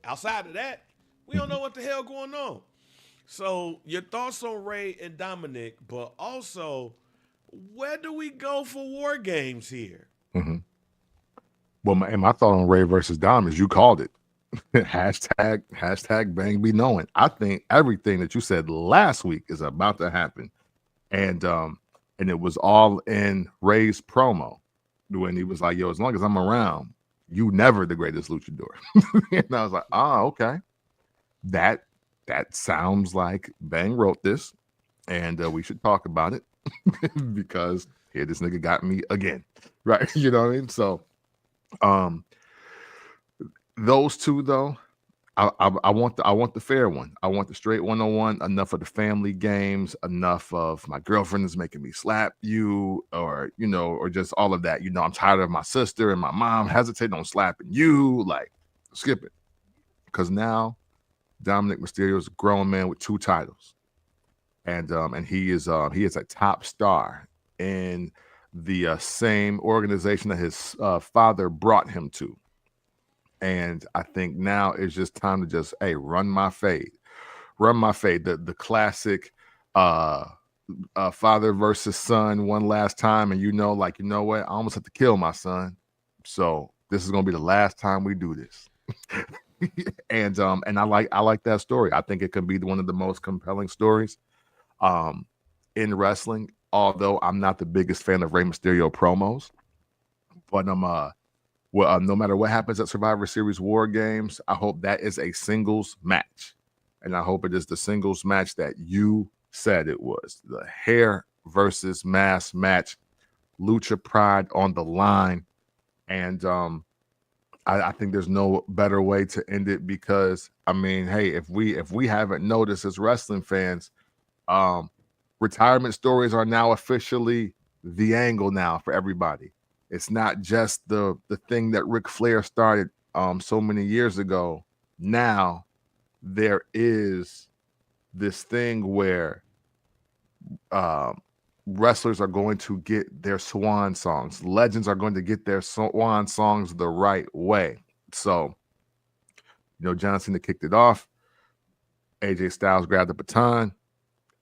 Outside of that, we don't know what the hell going on. So your thoughts on Ray and Dominic, but also where do we go for War Games here? Well, my thought on Ray versus Dom is you called it. hashtag Bang Be Knowing. I think everything that you said last week is about to happen. And it was all in Ray's promo when he was like, yo, as long as I'm around, you never the greatest luchador. And I was like, oh, okay. That sounds like Bang wrote this, and we should talk about it because here this nigga got me again. Right. You know what I mean? So those two though, I want the fair one. I want the straight 101. Enough of the family games. Enough of my girlfriend is making me slap you, or or just all of that. I'm tired of my sister and my mom hesitating on slapping you. Like, skip it, because now Dominic Mysterio is a grown man with 2 titles, and he is a top star in the same organization that his father brought him to. And I think now it's just time to just, hey, run my fade. The classic father versus son one last time. And you know what? I almost have to kill my son. So this is going to be the last time we do this. and I like that story. I think it can be one of the most compelling stories in wrestling. Although I'm not the biggest fan of Rey Mysterio promos, but no matter what happens at Survivor Series War Games, I hope that is a singles match. And I hope it is the singles match that you said it was. The hair versus mask match, Lucha Pride on the line. And I think there's no better way to end it because, I mean, hey, if we haven't noticed as wrestling fans, retirement stories are now officially the angle now for everybody. It's not just the thing that Ric Flair started so many years ago. Now there is this thing where wrestlers are going to get their swan songs. Legends are going to get their swan songs the right way. So, John Cena kicked it off. AJ Styles grabbed the baton.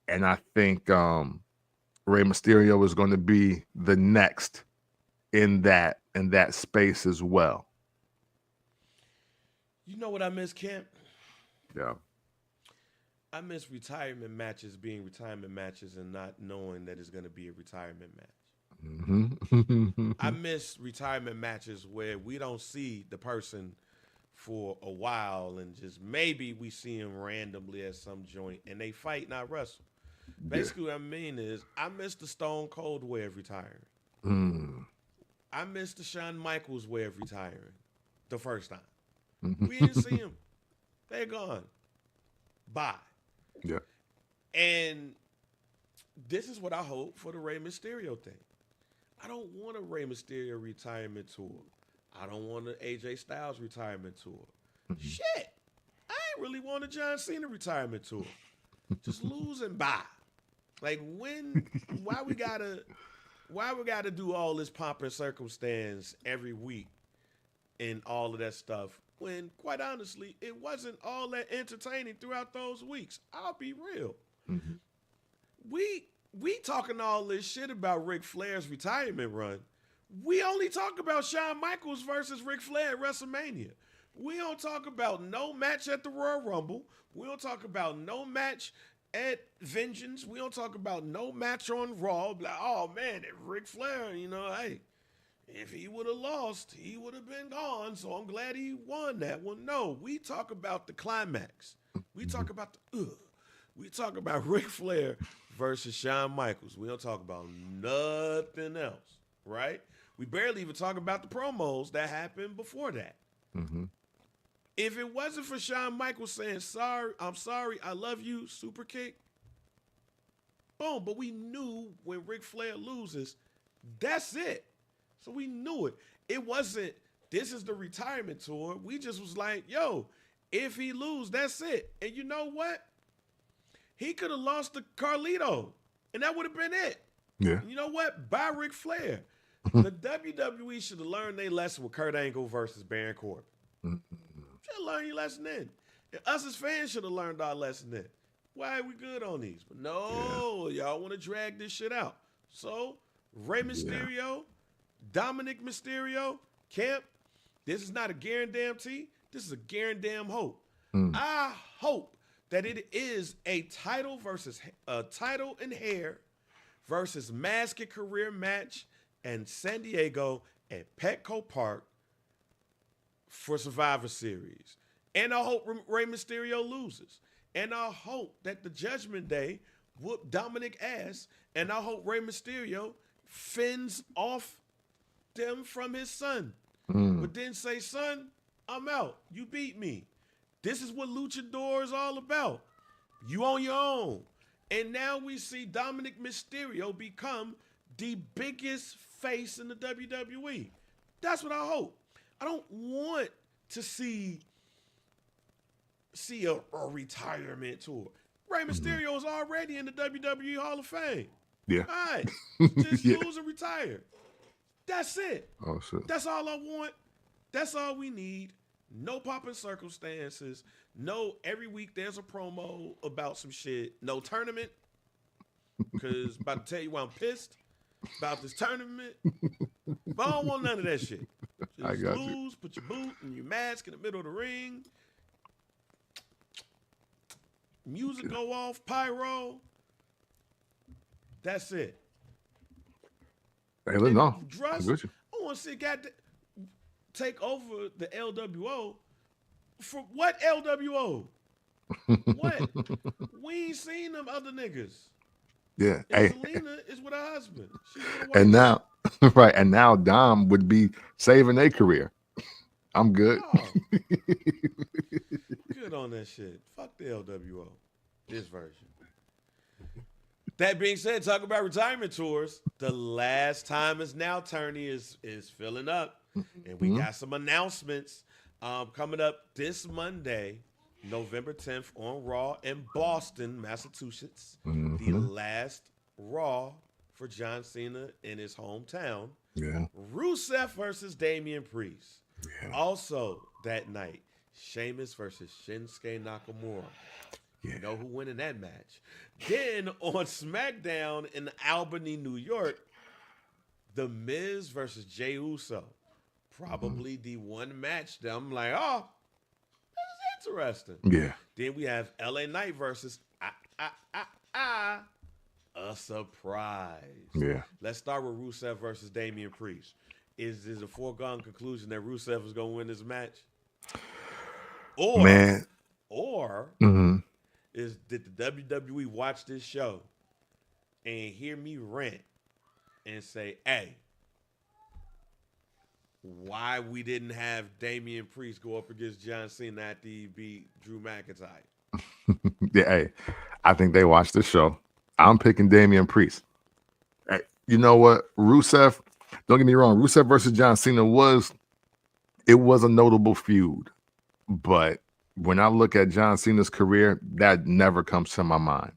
And I think Rey Mysterio is going to be the next in that space as well. You know what I miss, Kemp? Yeah. I miss retirement matches being retirement matches and not knowing that it's going to be a retirement match. Mm-hmm. I miss retirement matches where we don't see the person for a while and just maybe we see them randomly at some joint and they fight, not wrestle. Basically, what I mean is I miss the Stone Cold way of retiring. I miss the Shawn Michaels way of retiring the first time. We didn't see him. They're gone. Bye. Yeah. And this is what I hope for the Rey Mysterio thing. I don't want a Rey Mysterio retirement tour. I don't want an AJ Styles retirement tour. Shit. I ain't really want a John Cena retirement tour. Just lose and buy. Like why we gotta do all this pomp and circumstance every week and all of that stuff when, quite honestly, it wasn't all that entertaining throughout those weeks. I'll be real. Mm-hmm. We talking all this shit about Ric Flair's retirement run. We only talk about Shawn Michaels versus Ric Flair at WrestleMania. We don't talk about no match at the Royal Rumble. We don't talk about no match at Vengeance. We don't talk about no match on Raw. Like, oh man, if Ric Flair, hey, if he would have lost, he would have been gone. So I'm glad he won that one. No, we talk about the climax. We talk about we talk about Ric Flair versus Shawn Michaels. We don't talk about nothing else, right? We barely even talk about the promos that happened before that. Mm-hmm. If it wasn't for Shawn Michaels saying, I'm sorry, I love you, super kick, boom. But we knew when Ric Flair loses, that's it. So we knew it. It wasn't, this is the retirement tour. We just was like, yo, if he lose, that's it. And you know what? He could have lost to Carlito, and that would have been it. Yeah. And you know what? By Ric Flair. The WWE should have learned their lesson with Kurt Angle versus Baron Corbin. Should have learned your lesson then. And us as fans should have learned our lesson then. Why are we good on these? But no, y'all want to drag this shit out. So, Rey Mysterio, Dominic Mysterio, Camp, this is not a guarantee. This is a guarantee hope. I hope that it is a title versus a title and hair versus mask and career match and San Diego at Petco Park for Survivor Series. And I hope Rey Mysterio loses. And I hope that the Judgment Day whoop Dominic ass. And I hope Rey Mysterio fends off them from his son. But then say, son, I'm out. You beat me. This is what Luchador is all about. You on your own. And now we see Dominic Mysterio become the biggest face in the WWE. That's what I hope. I don't want to see a retirement tour. Rey Mysterio is already in the WWE Hall of Fame. Yeah. All right. Just lose and retire. That's it. Oh, shit. That's all I want. That's all we need. No popping circumstances. No, every week there's a promo about some shit. No tournament. Because about to tell you why I'm pissed about this tournament. But I don't want none of that shit. Just I got lose, put your boot and your mask in the middle of the ring. Music go off, pyro. That's it. Hey, look, no, I'm Druss, with you. I want to see a guy take over the LWO. For what LWO? What? We ain't seen them other niggas. Yeah. And Hey, Zelina is with her husband. She's with a white and man. now, right, and now Dom would be saving their career. I'm good. Oh, good on that shit. Fuck the LWO. This version. That being said, talk about retirement tours. The last time is now tourney is filling up, and we got some announcements coming up this Monday, November 10th on Raw in Boston, Massachusetts. The last Raw for John Cena in his hometown. Yeah. Rusev versus Damien Priest. Yeah. Also that night, Sheamus versus Shinsuke Nakamura. Yeah. You know who win in that match. Then on SmackDown in Albany, New York, The Miz versus Jey Uso. Probably the one match that I'm like, oh, that's interesting. Yeah. Then we have LA Knight versus a surprise. Yeah. Let's start with Rusev versus Damien Priest. Is a foregone conclusion that Rusev is going to win this match? Or, Man. Or did the WWE watch this show and hear me rant and say, hey, why we didn't have Damien Priest go up against John Cena after he beat Drew McIntyre? Yeah, hey, I think they watched the show. I'm picking Damien Priest. Hey, you know what? Rusev, don't get me wrong, Rusev versus John Cena was a notable feud. But when I look at John Cena's career, that never comes to my mind.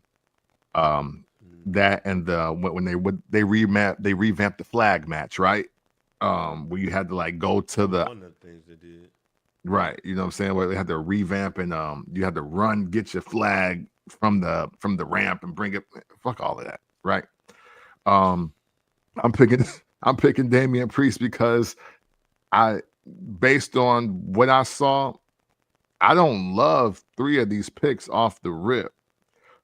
That and when they revamped the flag match, right? Where you had to like go to the one of the things they did. Right, you know what I'm saying? Where they had to revamp and you had to run, get your flag from the ramp and bring it. Fuck all of that, right? I'm picking Damien Priest because based on what I saw, I don't love 3 of these picks off the rip.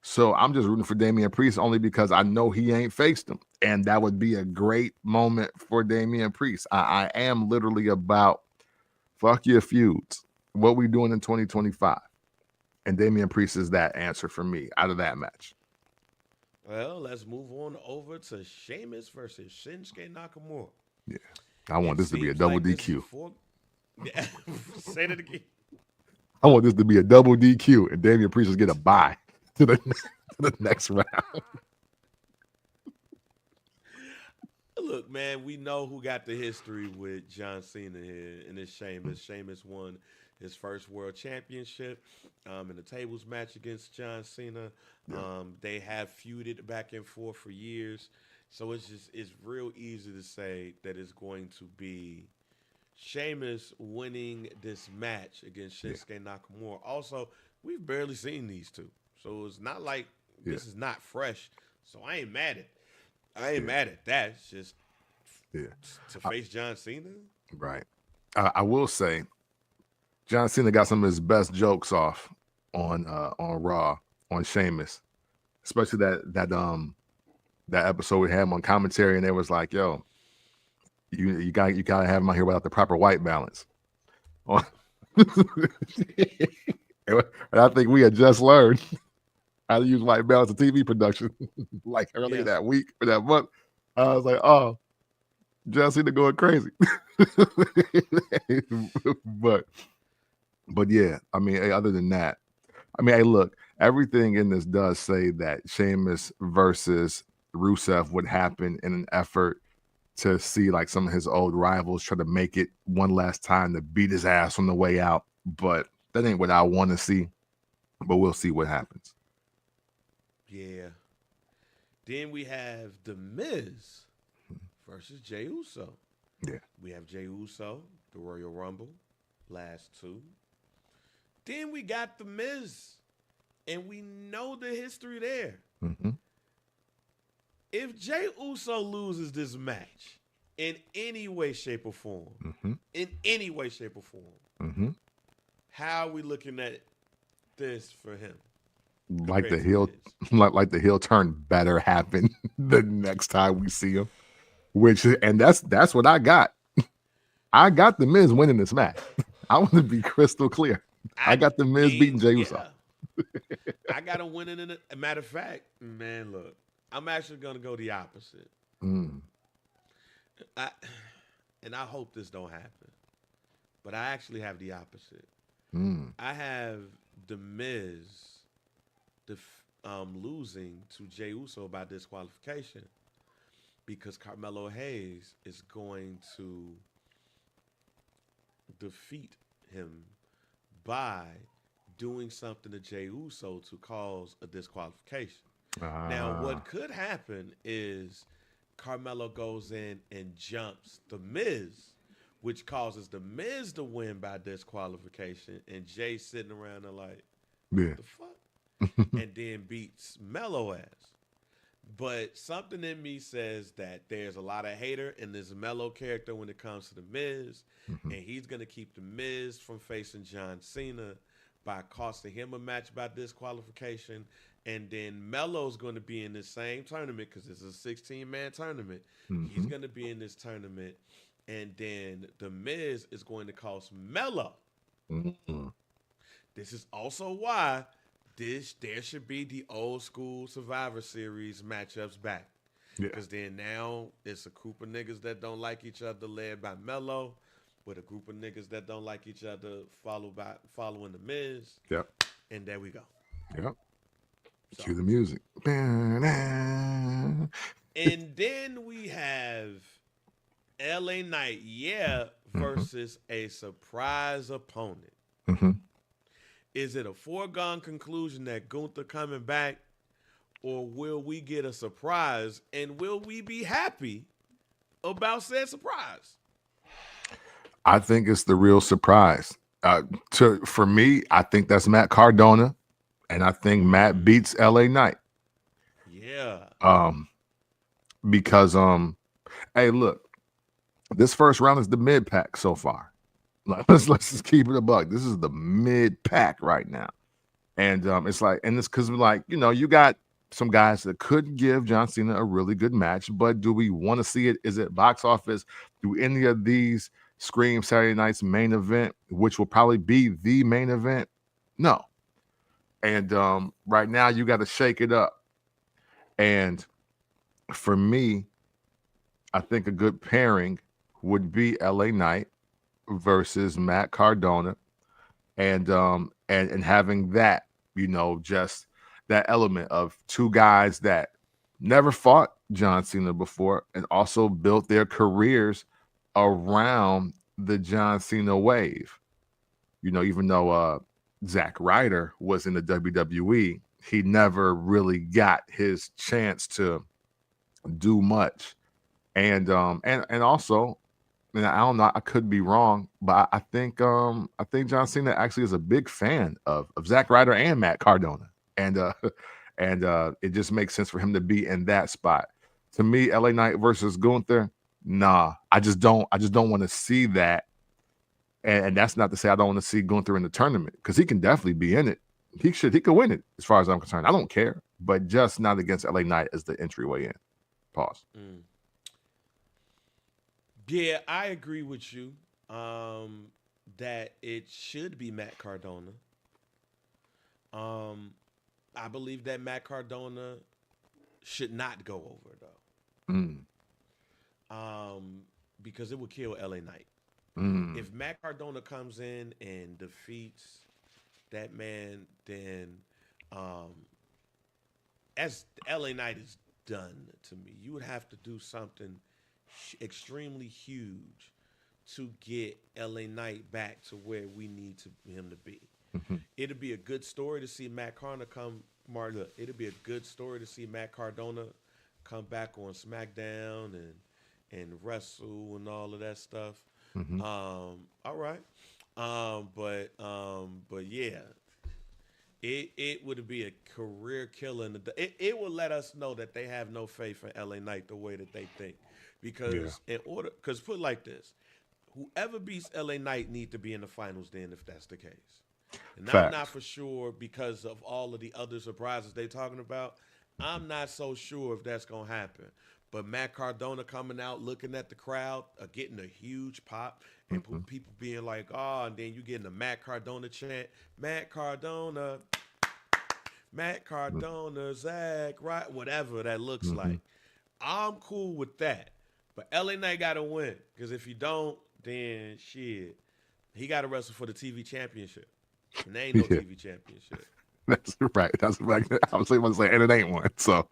So I'm just rooting for Damien Priest only because I know he ain't faced him. And that would be a great moment for Damien Priest. I am literally about fuck your feuds. What we doing in 2025? And Damien Priest is that answer for me out of that match. Well, let's move on over to Sheamus versus Shinsuke Nakamura. Yeah. I want this to be a double DQ. Say that again. I want this to be a double DQ and Damien Priest will get a bye to the next round. Look, man, we know who got the history with John Cena here, and it's Sheamus. Sheamus won his first world championship in the tables match against John Cena. Yeah. They have feuded back and forth for years, so it's real easy to say that it's going to be Sheamus winning this match against Shinsuke Nakamura. Also, we've barely seen these two, so it's not like this is not fresh. So I ain't mad at that. It's just to face John Cena. Right. I will say, John Cena got some of his best jokes off on Raw on Sheamus, especially that episode we had him on commentary, and they was like, "Yo, you gotta have him out here without the proper white balance." And I think we had just learned how to use white balance in TV production, like earlier that week or that month. I was like, "Oh, John Cena going crazy." But yeah, I mean, hey, other than that, I mean, hey, look, everything in this does say that Sheamus versus Rusev would happen in an effort to see like some of his old rivals try to make it one last time to beat his ass on the way out. But that ain't what I want to see. But we'll see what happens. Yeah. Then we have The Miz versus Jey Uso. Yeah. We have Jey Uso, the Royal Rumble, last 2. Then we got The Miz, and we know the history there. Mm-hmm. If Jey Uso loses this match in any way, shape, or form, how are we looking at this for him? Like the heel turn better happen the next time we see him. and that's what I got. I got the Miz winning this match. I want to be crystal clear. I got the Miz beating Jey Uso. I got him winning in a matter of fact, man, look, I'm actually gonna go the opposite. I hope this don't happen, but I actually have the opposite. I have the Miz losing to Jey Uso by disqualification because Carmelo Hayes is going to defeat him by doing something to Jey Uso to cause a disqualification. Now, what could happen is Carmelo goes in and jumps the Miz, which causes the Miz to win by disqualification, and Jay sitting around there like, what the fuck? And then beats Melo ass. But something in me says that there's a lot of hater in this Melo character when it comes to the Miz, and he's going to keep the Miz from facing John Cena by costing him a match by disqualification. And then Melo's going to be in this same tournament because it's a 16-man tournament. He's going to be in this tournament. And then the Miz is going to cost Melo. This is also why there should be the old school Survivor Series matchups back. Because then now it's a group of niggas that don't like each other led by Melo with a group of niggas that don't like each other following the Miz. And there we go. Cue the music. And then we have LA Knight, versus a surprise opponent. Is it a foregone conclusion that Gunther coming back, or will we get a surprise, and will we be happy about said surprise? I think it's the real surprise. For me, I think that's Matt Cardona. And I think Matt beats LA Knight. Because hey, look, this first round is the mid pack so far. Let's just keep it a buck. This is the mid pack right now. And it's like, and it's because like, you got some guys that could give John Cena a really good match, but do we want to see it? Is it box office? Do any of these scream Saturday night's main event, which will probably be the main event? No. And right now, you got to shake it up. And for me, I think a good pairing would be LA Knight versus Matt Cardona, and having that, just that element of two guys that never fought John Cena before and also built their careers around the John Cena wave. Even though Zack Ryder was in the WWE, he never really got his chance to do much. And also, and I don't know, I could be wrong, but I think John Cena actually is a big fan of Zack Ryder and Matt Cardona. And it just makes sense for him to be in that spot. To me, LA Knight versus Gunther, nah, I just don't want to see that. And that's not to say I don't want to see Gunther in the tournament, because he can definitely be in it. He could win it as far as I'm concerned. I don't care, but just not against LA Knight as the entryway in. Pause. Yeah, I agree with you that it should be Matt Cardona. I believe that Matt Cardona should not go over, though. Because it would kill LA Knight. If Matt Cardona comes in and defeats that man, then as LA Knight is done to me. You would have to do something extremely huge to get LA Knight back to where we need him to be. It'd be a good story to see Matt Cardona come. It'd be a good story to see Matt Cardona come back on SmackDown and wrestle and all of that stuff. All right. But yeah, it would be a career killer. It would let us know that they have no faith in LA Knight the way that they think. Because put it like this, whoever beats LA Knight need to be in the finals then, if that's the case. And I'm not for sure because of all of the other surprises they're talking about. I'm not so sure if that's going to happen. But Matt Cardona coming out, looking at the crowd, getting a huge pop, and people being like, oh, and then you getting the Matt Cardona chant, Matt Cardona, Zach, right? Whatever that looks like. I'm cool with that. But LA Knight got to win. Because if you don't, then shit, he got to wrestle for the TV championship. And there ain't no TV championship. That's right. That's right. I was about to say, and it ain't one. So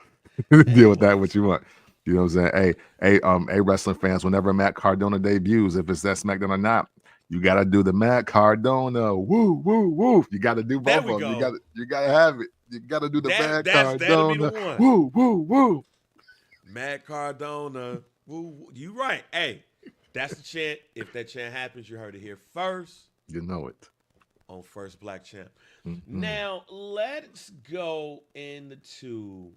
deal with that what you want. You know what I'm saying? Hey, wrestling fans, whenever Matt Cardona debuts, if it's that SmackDown or not, you gotta do the Matt Cardona. Woo, woo, woo. You gotta do both of them. You gotta have it. You gotta do the Matt Cardona. That'll be the one. Woo, woo, woo. Matt Cardona. Woo. You right. Hey, that's the chant. If that chant happens, you heard it here first. You know it. On First Black Champ. Now, let's go into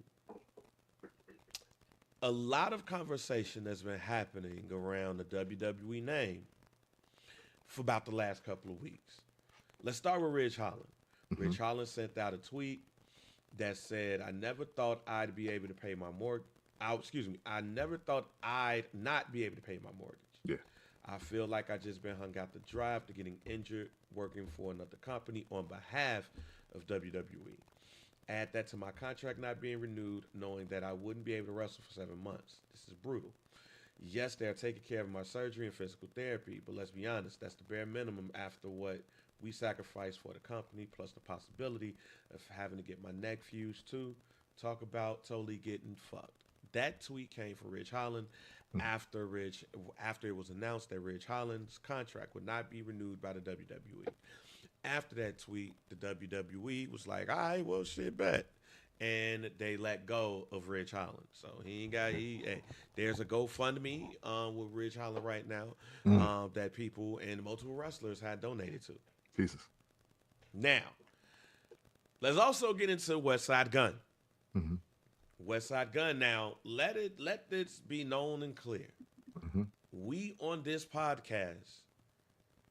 a lot of conversation that's been happening around the WWE name for about the last couple of weeks. Let's start with Ridge Holland. Ridge Holland sent out a tweet that said, I never thought I'd be able to pay my mortgage. I never thought I'd not be able to pay my mortgage. Yeah. I feel like I just been hung out the drive to getting injured working for another company on behalf of WWE. Add that to my contract not being renewed, knowing that I wouldn't be able to wrestle for 7 months. This is brutal. Yes, they're taking care of my surgery and physical therapy, but let's be honest, that's the bare minimum after what we sacrificed for the company, plus the possibility of having to get my neck fused too. Talk about totally getting fucked. That tweet came from Ridge Holland after it was announced that Ridge Holland's contract would not be renewed by the WWE. After that tweet, the WWE was like, all right, well, shit, bet. And they let go of Ridge Holland. So there's a GoFundMe with Ridge Holland right now that people and multiple wrestlers had donated to. Jesus. Now, let's also get into Westside Gunn. Westside Gunn. Now, let this be known and clear. We on this podcast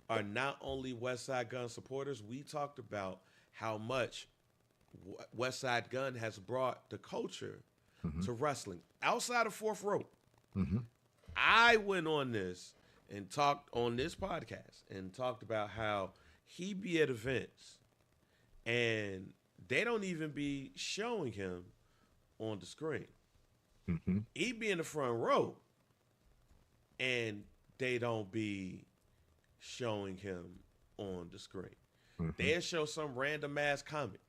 are not only Westside Gunn supporters. We talked about how much Westside Gunn has brought the culture to wrestling outside of Fourth Row. I went on this and talked on this podcast and talked about how he be at events and they don't even be showing him on the screen. He be in the front row and they don't be showing him on the screen. They'll show some random ass comic.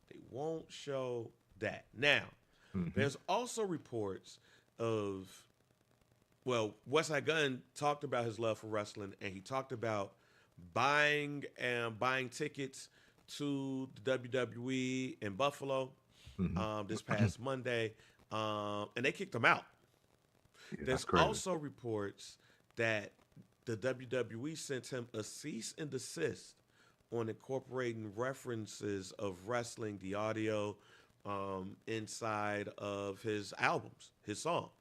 They won't show that. Now, there's also reports of, well, Westside Gunn talked about his love for wrestling, and he talked about buying tickets to the WWE in Buffalo this past Monday, and they kicked him out. Yeah, there's also reports that the WWE sent him a cease and desist on incorporating references of wrestling, the audio, inside of his albums, his songs.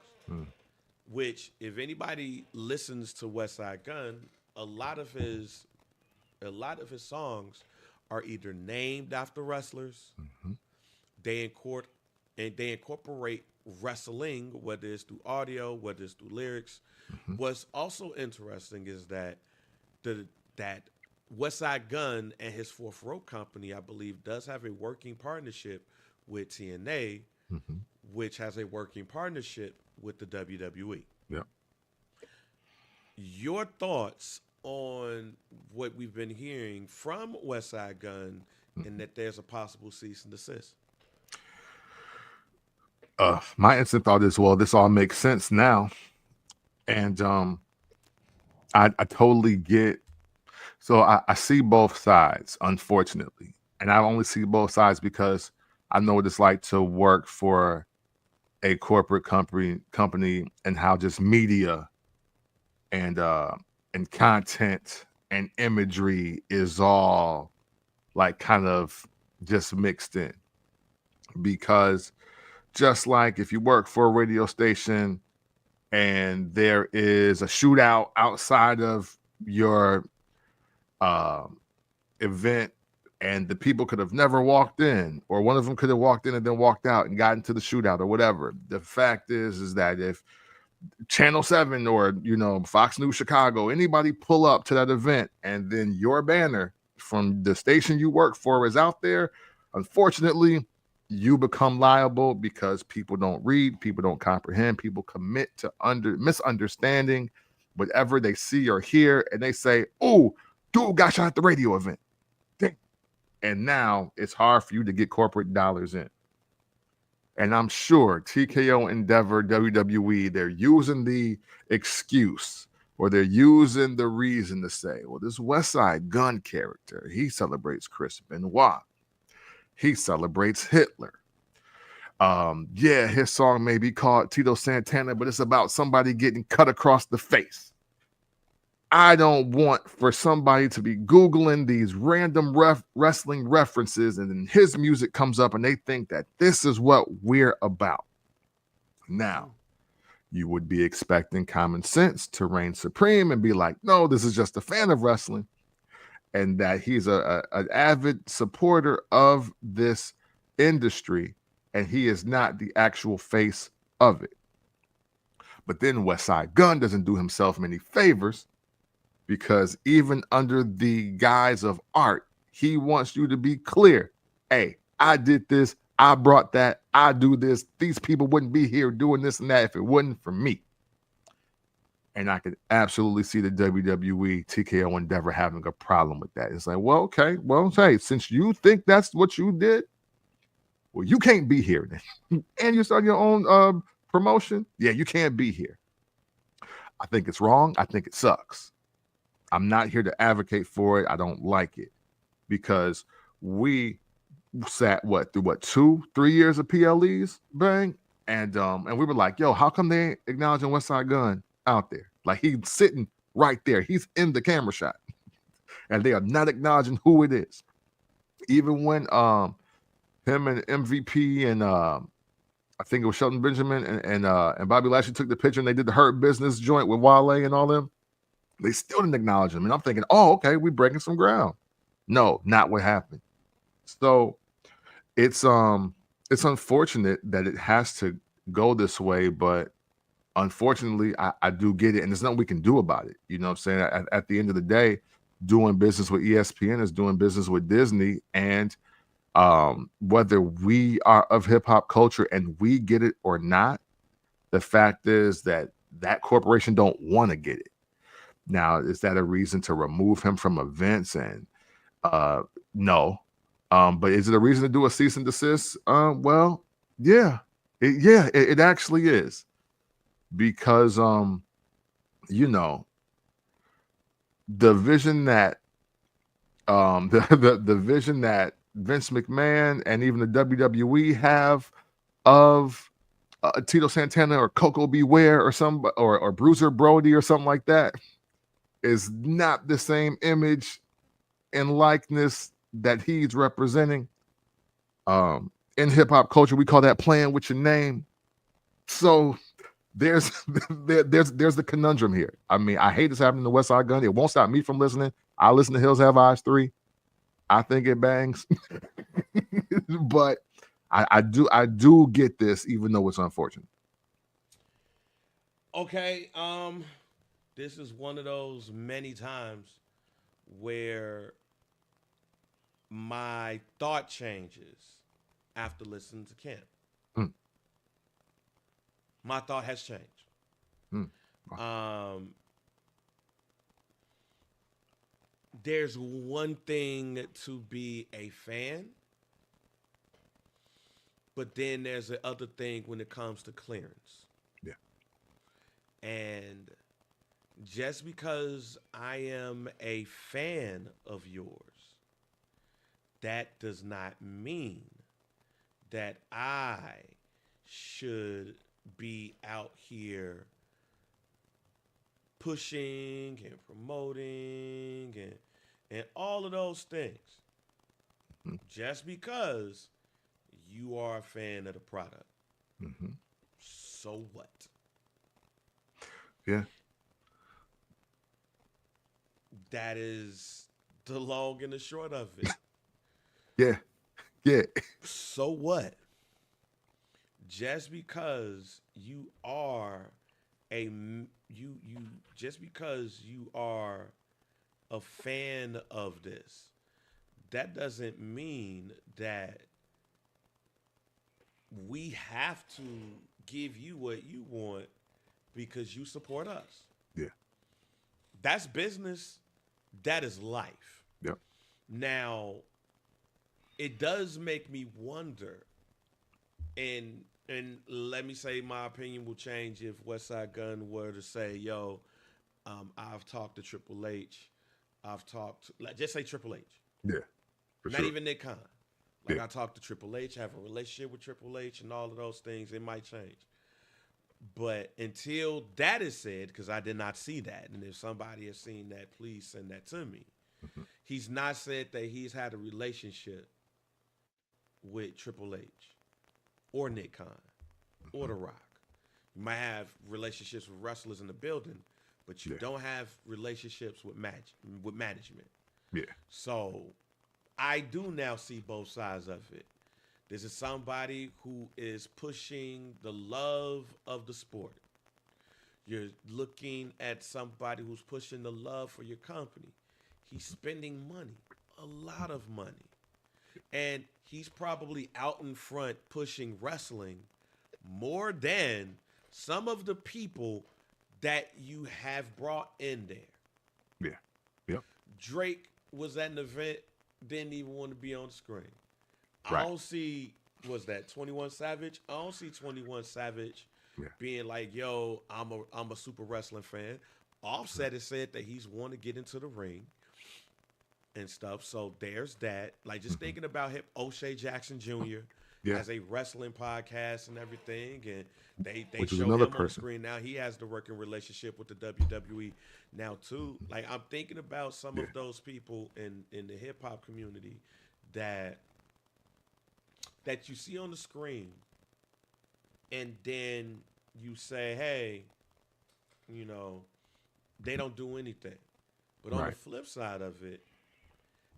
Which, if anybody listens to Westside Gunn, a lot of his songs are either named after wrestlers. They incorporate wrestling, whether it's through audio, whether it's through lyrics. What's also interesting is that that Westside Gunn and his Fourth Row company, I believe, does have a working partnership with TNA, which has a working partnership with the WWE. Yeah. Your thoughts on what we've been hearing from Westside Gunn and that there's a possible cease and desist? My instant thought is, well, this all makes sense now. And I totally get. So I see both sides, unfortunately. And I only see both sides because I know what it's like to work for a corporate company and how just media and content and imagery is all like kind of just mixed in. Because just like if you work for a radio station and there is a shootout outside of your event and the people could have never walked in, or one of them could have walked in and then walked out and got into the shootout or whatever. The fact is that if Channel 7 or, Fox News Chicago, anybody pull up to that event and then your banner from the station you work for is out there, unfortunately, you become liable because people don't read, people don't comprehend, people commit to misunderstanding whatever they see or hear, and they say, "Oh, dude got shot at the radio event." And now it's hard for you to get corporate dollars in. And I'm sure TKO, Endeavor, WWE, they're using the excuse or they're using the reason to say, well, this West Side Gun character, he celebrates Chris Benoit. He celebrates Hitler. His song may be called Tito Santana, but it's about somebody getting cut across the face. I don't want for somebody to be Googling these random wrestling references and then his music comes up and they think that this is what we're about. Now, you would be expecting common sense to reign supreme and be like, no, this is just a fan of wrestling, and that he's an avid supporter of this industry and he is not the actual face of it. But then West Side Gun doesn't do himself many favors, because even under the guise of art, he wants you to be clear. Hey, I did this. I brought that. I do this. These people wouldn't be here doing this and that if it wasn't for me. And I could absolutely see the WWE, TKO Endeavor having a problem with that. It's like, well, okay. Well, hey, since you think that's what you did, well, you can't be here then. And you start your own promotion. Yeah, you can't be here. I think it's wrong. I think it sucks. I'm not here to advocate for it. I don't like it because we sat through 2-3 years of PLEs, bang, and we were like, yo, how come they ain't acknowledging West Side Gun out there? Like, he's sitting right there. He's in the camera shot, and they are not acknowledging who it is. Even when him and MVP and I think it was Shelton Benjamin and Bobby Lashley took the picture and they did the Hurt Business joint with Wale and all them. They still didn't acknowledge him. And I'm thinking, oh, okay, we're breaking some ground. No, not what happened. So it's unfortunate that it has to go this way, but unfortunately, I do get it. And there's nothing we can do about it. You know what I'm saying? At the end of the day, doing business with ESPN is doing business with Disney. And whether we are of hip hop culture and we get it or not, the fact is that corporation don't want to get it. Now, is that a reason to remove him from events? And no. But is it a reason to do a cease and desist? Well, yeah. It actually is. Because the vision that the vision that Vince McMahon and even the WWE have of Tito Santana or Coco Beware or Bruiser Brody or something like that is not the same image and likeness that he's representing. In hip hop culture, we call that playing with your name. So there's the conundrum here. I mean, I hate this happening to West Side Gun. It won't stop me from listening. I listen to Hills Have Eyes 3. I think it bangs. But I do get this, even though it's unfortunate. Okay, this is one of those many times where my thought changes after listening to Camp. My thought has changed. Wow. There's one thing to be a fan, but then there's the other thing when it comes to clearance. Yeah. And just because I am a fan of yours, that does not mean that I should be out here pushing and promoting and all of those things. Mm-hmm. Just because you are a fan of the product. Mm-hmm. So what? Yeah. That is the long and the short of it. Yeah. Yeah. So what? Just because you are you just because you are a fan of this, that doesn't mean that we have to give you what you want because you support us. Yeah. That's business. That is life. Yep. Now, it does make me wonder, and let me say my opinion will change if Westside Gunn were to say, "Yo, I've talked to Triple H. I've talked, just say Triple H, Yeah. For not sure. even Nick Khan. Like Yeah. I talked to Triple H, have a relationship with Triple H, and all of those things. It might change." But until that is said, because I did not see that, and if somebody has seen that, please send that to me. Mhm. He's not said that he's had a relationship with Triple H or Nick Khan or The Rock. You might have relationships with wrestlers in the building, but you Yeah. don't have relationships with management. Yeah. So I do now see both sides of it. This is somebody who is pushing the love of the sport. You're looking at somebody who's pushing the love for your company. He's spending money, a lot of money. And he's probably out in front pushing wrestling more than some of the people that you have brought in there. Yeah. Yep. Drake was at an event, didn't even want to be on the screen. Right. I don't see, was that 21 Savage? I don't see 21 Savage Yeah. being like, yo, I'm a super wrestling fan. Offset has said that he's want to get into the ring and stuff. So there's that. Like just thinking about him, O'Shea Jackson Jr. Yeah. has a wrestling podcast and everything, and they Which is show another him on the person. screen now. He has the working relationship with the WWE now too. Like I'm thinking about some Yeah. of those people in the hip hop community that you see on the screen, and then you say, hey, you know, they don't do anything. But on the Right. flip side of it,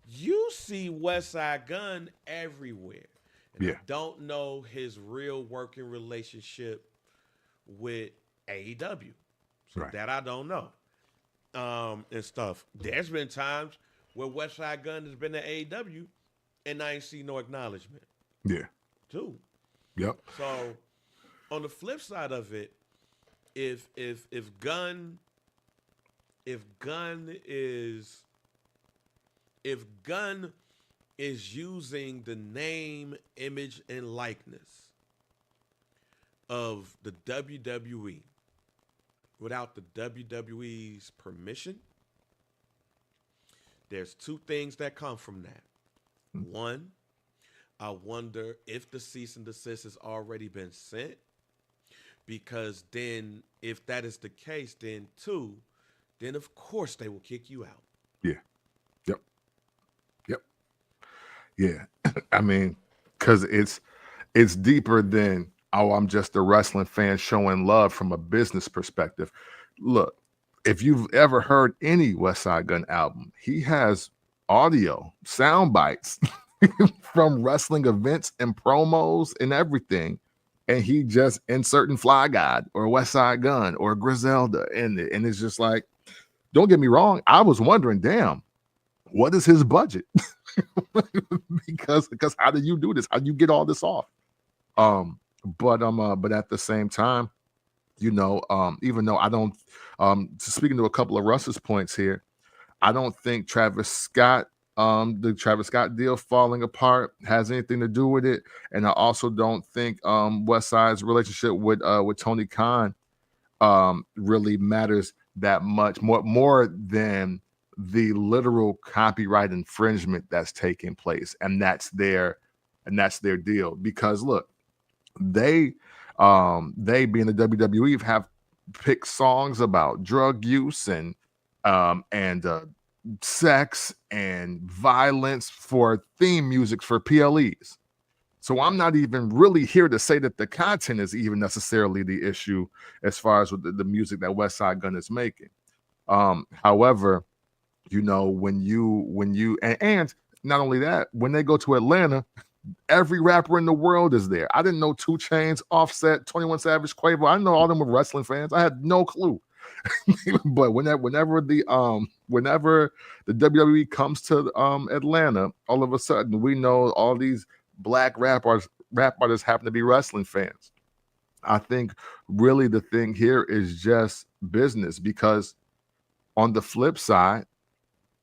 you see Westside Gunn everywhere. And I Yeah. don't know his real working relationship with AEW. So Right. that I don't know. And stuff. There's been times where Westside Gunn has been to AEW and I ain't seen no acknowledgement Yeah. too. Yep. So on the flip side of it, if Gunn is using the name, image, and likeness of the WWE without the WWE's permission, there's two things that come from that. One, I wonder if the cease and desist has already been sent, because then if that is the case, then two, then of course they will kick you out. Yeah. Yep. Yep. Yeah. I mean, because it's deeper than, oh, I'm just a wrestling fan showing love from a business perspective. Look, if you've ever heard any West Side Gun album, he has audio, sound bites from wrestling events and promos and everything. And he just inserting Fly God or West Side Gun or Griselda in it. And it's just like, don't get me wrong, I was wondering, damn, what is his budget? because how do you do this? How do you get all this off? But at the same time, you know, even though I don't, speaking to a couple of Russ's points here, I don't think Travis Scott, the Travis Scott deal falling apart has anything to do with it, and I also don't think West Side's relationship with Tony Khan really matters that much, more than the literal copyright infringement that's taking place, and that's their deal. Because look, they being the WWE have picked songs about drug use and sex and violence for theme music for PLEs. So I'm not even really here to say that the content is even necessarily the issue as far as with the music that West Side Gun is making. However, you know, when you and not only that, when they go to Atlanta, every rapper in the world is there. I didn't know 2 Chainz, Offset, 21 Savage, Quavo. I didn't know all them were wrestling fans. I had no clue. But whenever the WWE comes to Atlanta, all of a sudden we know all these black rap artists happen to be wrestling fans. I think really the thing here is just business, because on the flip side,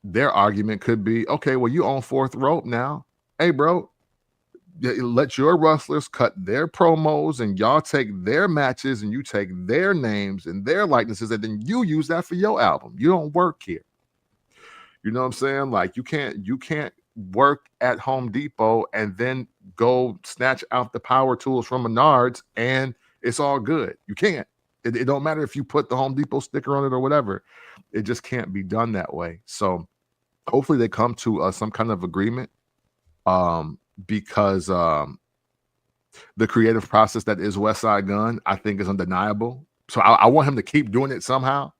their argument could be, okay, well, you own Fourth Rope now. Hey, bro, let your wrestlers cut their promos and y'all take their matches and you take their names and their likenesses, and then you use that for your album. You don't work here. You know what I'm saying? Like, you can't work at Home Depot and then go snatch out the power tools from Menards and it's all good. You can't. It don't matter if you put the Home Depot sticker on it or whatever. It just can't be done that way. So hopefully they come to some kind of agreement, because the creative process that is Westside Gunn, I think, is undeniable. So I want him to keep doing it somehow.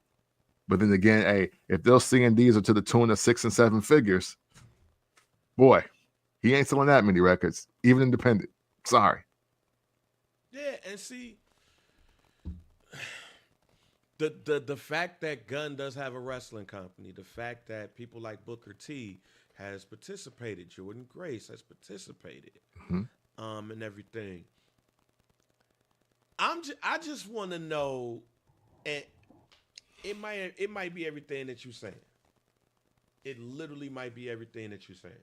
But then again, hey, if those C&Ds are to the tune of 6 and 7 figures, boy, he ain't selling that many records, even independent. Sorry. Yeah, and see, the fact that Gunn does have a wrestling company, the fact that people like Booker T has participated, Jordan Grace has participated, and everything. I just want to know, and it might be everything that you're saying. It literally might be everything that you're saying.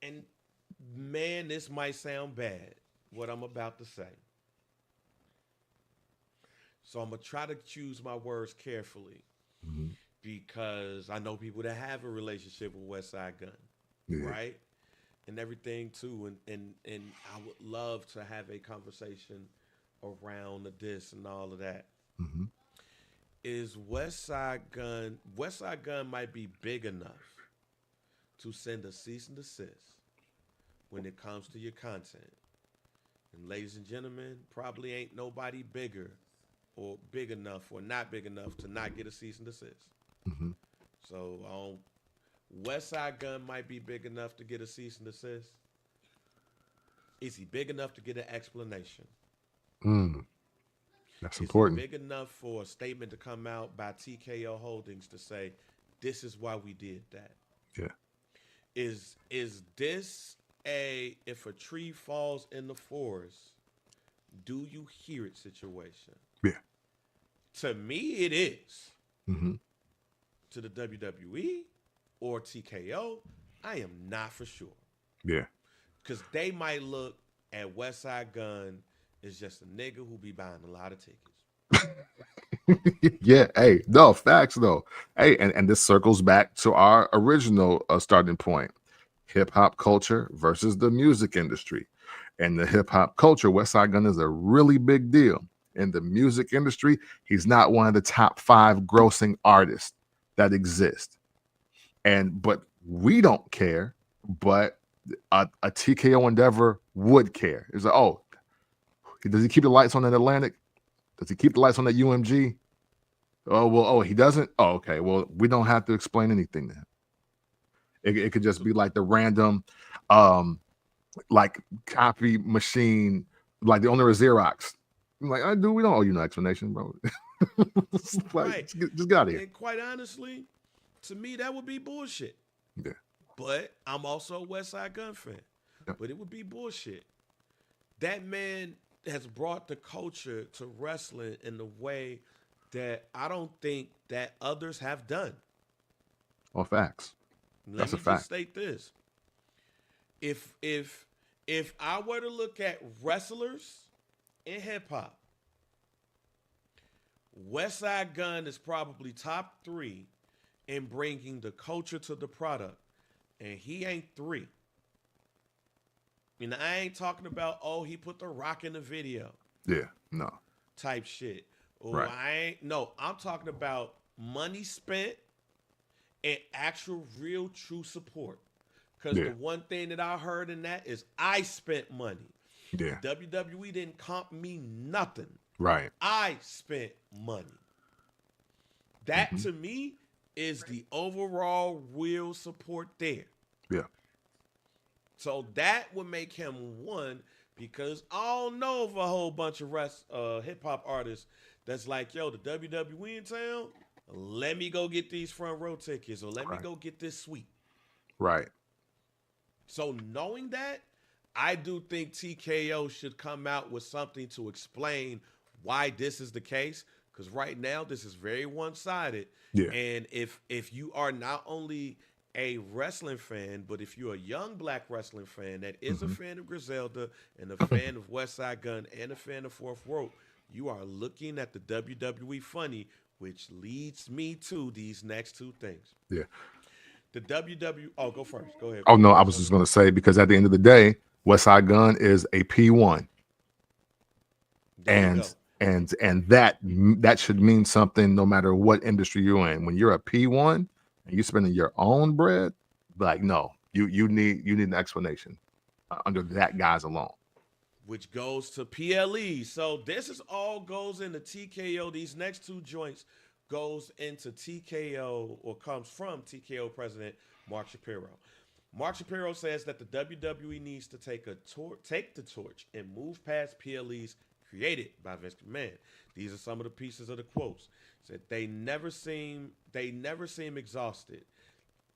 And man, this might sound bad, what I'm about to say. So I'm going to try to choose my words carefully, because I know people that have a relationship with Westside Gunn, right? And everything too. And I would love to have a conversation around this and all of that. Is Westside Gunn might be big enough to send a cease and desist when it comes to your content. And ladies and gentlemen, probably ain't nobody bigger or big enough or not big enough to not get a cease and desist. So Westside Gunn might be big enough to get a cease and desist. Is he big enough to get an explanation? That's important. Is he big enough for a statement to come out by TKO Holdings to say, this is why we did that? Yeah. Is this if a tree falls in the forest, do you hear it situation? Yeah. To me, it is. To the WWE or TKO, I am not for sure. Yeah. Because they might look at Westside Gunn as just a nigga who be buying a lot of tickets. Yeah. Hey, no, facts though. Hey, and this circles back to our original starting point. Hip-hop culture versus the music industry. And the hip-hop culture, Westside Gunn is a really big deal. In the music industry, he's not one of the top 5 grossing artists that exist. But we don't care, but a TKO Endeavor would care. It's like, oh, does he keep the lights on in Atlantic? Does he keep the lights on at UMG? Oh, well, oh, he doesn't? Oh, okay. Well, we don't have to explain anything to him. It could just be like the random like copy machine, like the owner of Xerox. I'm like, dude, we don't owe you no explanation, bro. Like, right. just get out of here. And quite honestly, to me, that would be bullshit. Yeah. But I'm also a Westside Gunn fan. Yeah. But it would be bullshit. That man has brought the culture to wrestling in a way that I don't think that others have done. Oh, facts. That's a fact. Just state this. If I were to look at wrestlers in hip hop, Westside Gunn is probably top 3 in bringing the culture to the product, and he ain't 3. And I ain't talking about, oh, he put The Rock in the video. Yeah, no. Type shit. Or Right. I'm talking about money spent and actual real true support. Because the one thing that I heard in that is I spent money. Yeah. WWE didn't comp me nothing. Right. I spent money. That to me is the overall will support there. Yeah. So that would make him one, because I don't know of a whole bunch of hip hop artists that's like, yo, the WWE in town, let me go get these front row tickets, or let me go get this suite. Right. So knowing that, I do think TKO should come out with something to explain why this is the case. Because right now, this is very one-sided. Yeah. And if you are not only a wrestling fan, but if you're a young black wrestling fan that is a fan of Griselda and a fan of West Side Gun and a fan of Fourth Rope, you are looking at the WWE funny, which leads me to these next two things. Yeah. The WWE. Oh, go first. Go ahead. Oh, no, I was just going to say, because at the end of the day, West Side Gun is a P1. And that should mean something no matter what industry you're in. When you're a P1 and you're spending your own bread, like, no, you need an explanation under that guise alone. Which goes to PLE. So this is all goes into TKO. These next two joints goes into TKO, or comes from TKO president Mark Shapiro. Mark Shapiro says that the WWE needs to take the torch and move past PLEs created by Vince McMahon. These are some of the pieces of the quotes. Said they never seem exhausted.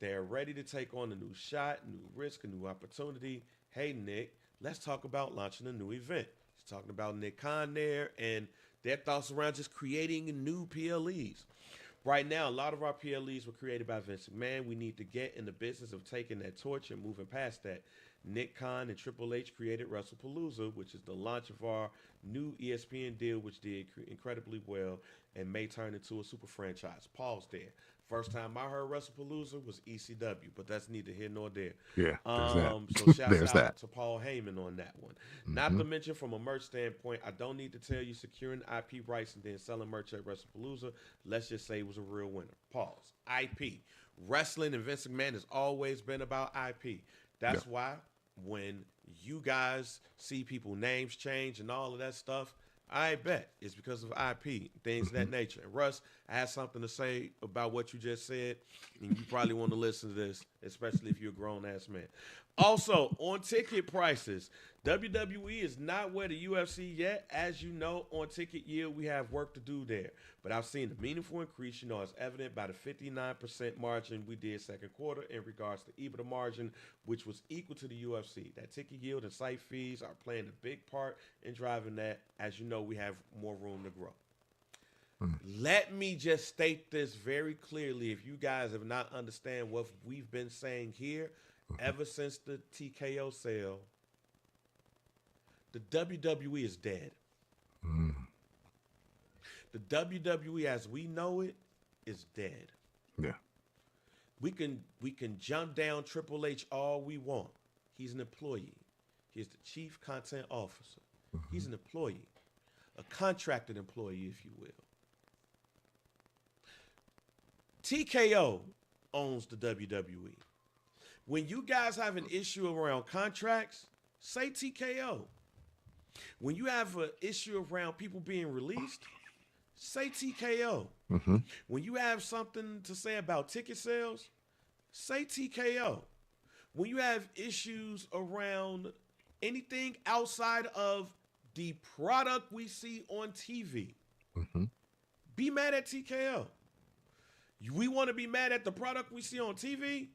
They're ready to take on a new shot, new risk, a new opportunity. Hey, Nick, let's talk about launching a new event. He's talking about Nick Khan there and their thoughts around just creating new PLEs. Right now, a lot of our PLEs were created by Vince McMahon. We need to get in the business of taking that torch and moving past that. Nick Khan and Triple H created WrestlePalooza, which is the launch of our new ESPN deal, which did incredibly well and may turn into a super franchise. Pause there. First time I heard WrestlePalooza was ECW, but that's neither here nor there. Yeah, so shouts out to Paul Heyman on that one. Not to mention, from a merch standpoint, I don't need to tell you securing IP rights and then selling merch at WrestlePalooza, let's just say it was a real winner. Pause. IP. Wrestling and Vince McMahon has always been about IP. That's why when you guys see people names change and all of that stuff, I bet it's because of IP, things of that nature. And Russ, I have something to say about what you just said, and you probably want to listen to this, especially if you're a grown-ass man. Also, on ticket prices, WWE is not where the UFC yet. As you know, on ticket yield, we have work to do there. But I've seen a meaningful increase, as evident by the 59% margin we did second quarter in regards to EBITDA margin, which was equal to the UFC. That ticket yield and site fees are playing a big part in driving that. As you know, we have more room to grow. Let me just state this very clearly. If you guys have not understand what we've been saying here, ever since the TKO sale, the WWE is dead. The WWE as we know it is dead. Yeah. We can jump down Triple H all we want. He's an employee. He's the chief content officer. He's an employee, a contracted employee, if you will. TKO owns the WWE. When you guys have an issue around contracts, say TKO. When you have an issue around people being released, say TKO. When you have something to say about ticket sales, say TKO. When you have issues around anything outside of the product we see on TV, be mad at TKO. We want to be mad at the product we see on TV,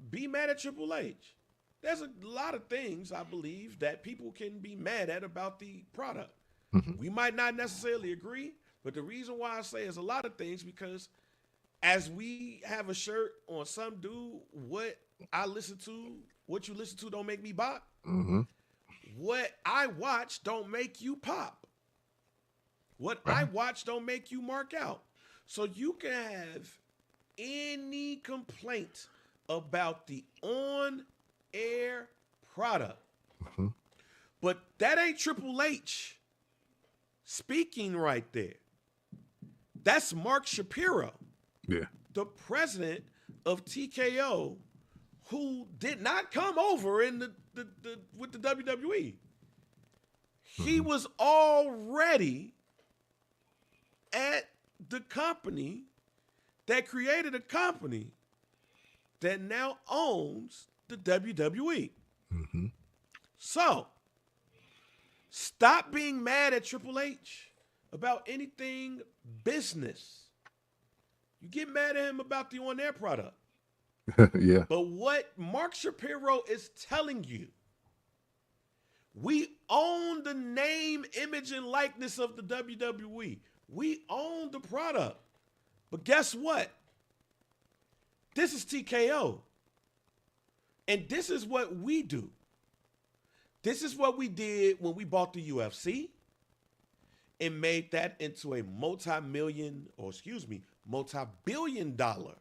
be mad at Triple H. There's a lot of things, I believe, that people can be mad at about the product. We might not necessarily agree, but the reason why I say is a lot of things, because as we have a shirt on some dude, what I listen to, what you listen to don't make me bop. What I watch don't make you pop. What I watch don't make you mark out. So you can have any complaint about the on-air product, but that ain't Triple H speaking right there. That's Mark Shapiro, the president of TKO, who did not come over in with the WWE. He was already at the company that created a company that now owns the WWE. Mm-hmm. So, stop being mad at Triple H about anything business. You get mad at him about the on-air product. Yeah. But what Mark Shapiro is telling you, we own the name, image, and likeness of the WWE. We own the product. But guess what? This is TKO. And this is what we do. This is what we did when we bought the UFC and made that into a multi-billion dollar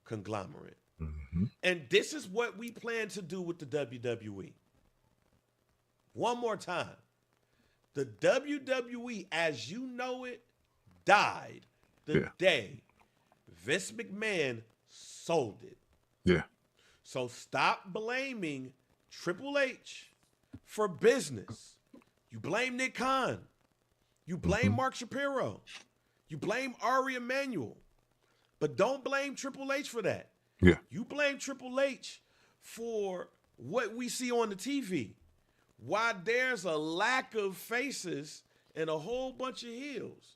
conglomerate. Mm-hmm. And this is what we plan to do with the WWE. One more time. The WWE, as you know it, died the day Vince McMahon sold it. Yeah. So stop blaming Triple H for business. You blame Nick Khan. You blame Mark Shapiro. You blame Ari Emanuel. But don't blame Triple H for that. Yeah. You blame Triple H for what we see on the TV. Why there's a lack of faces and a whole bunch of heels.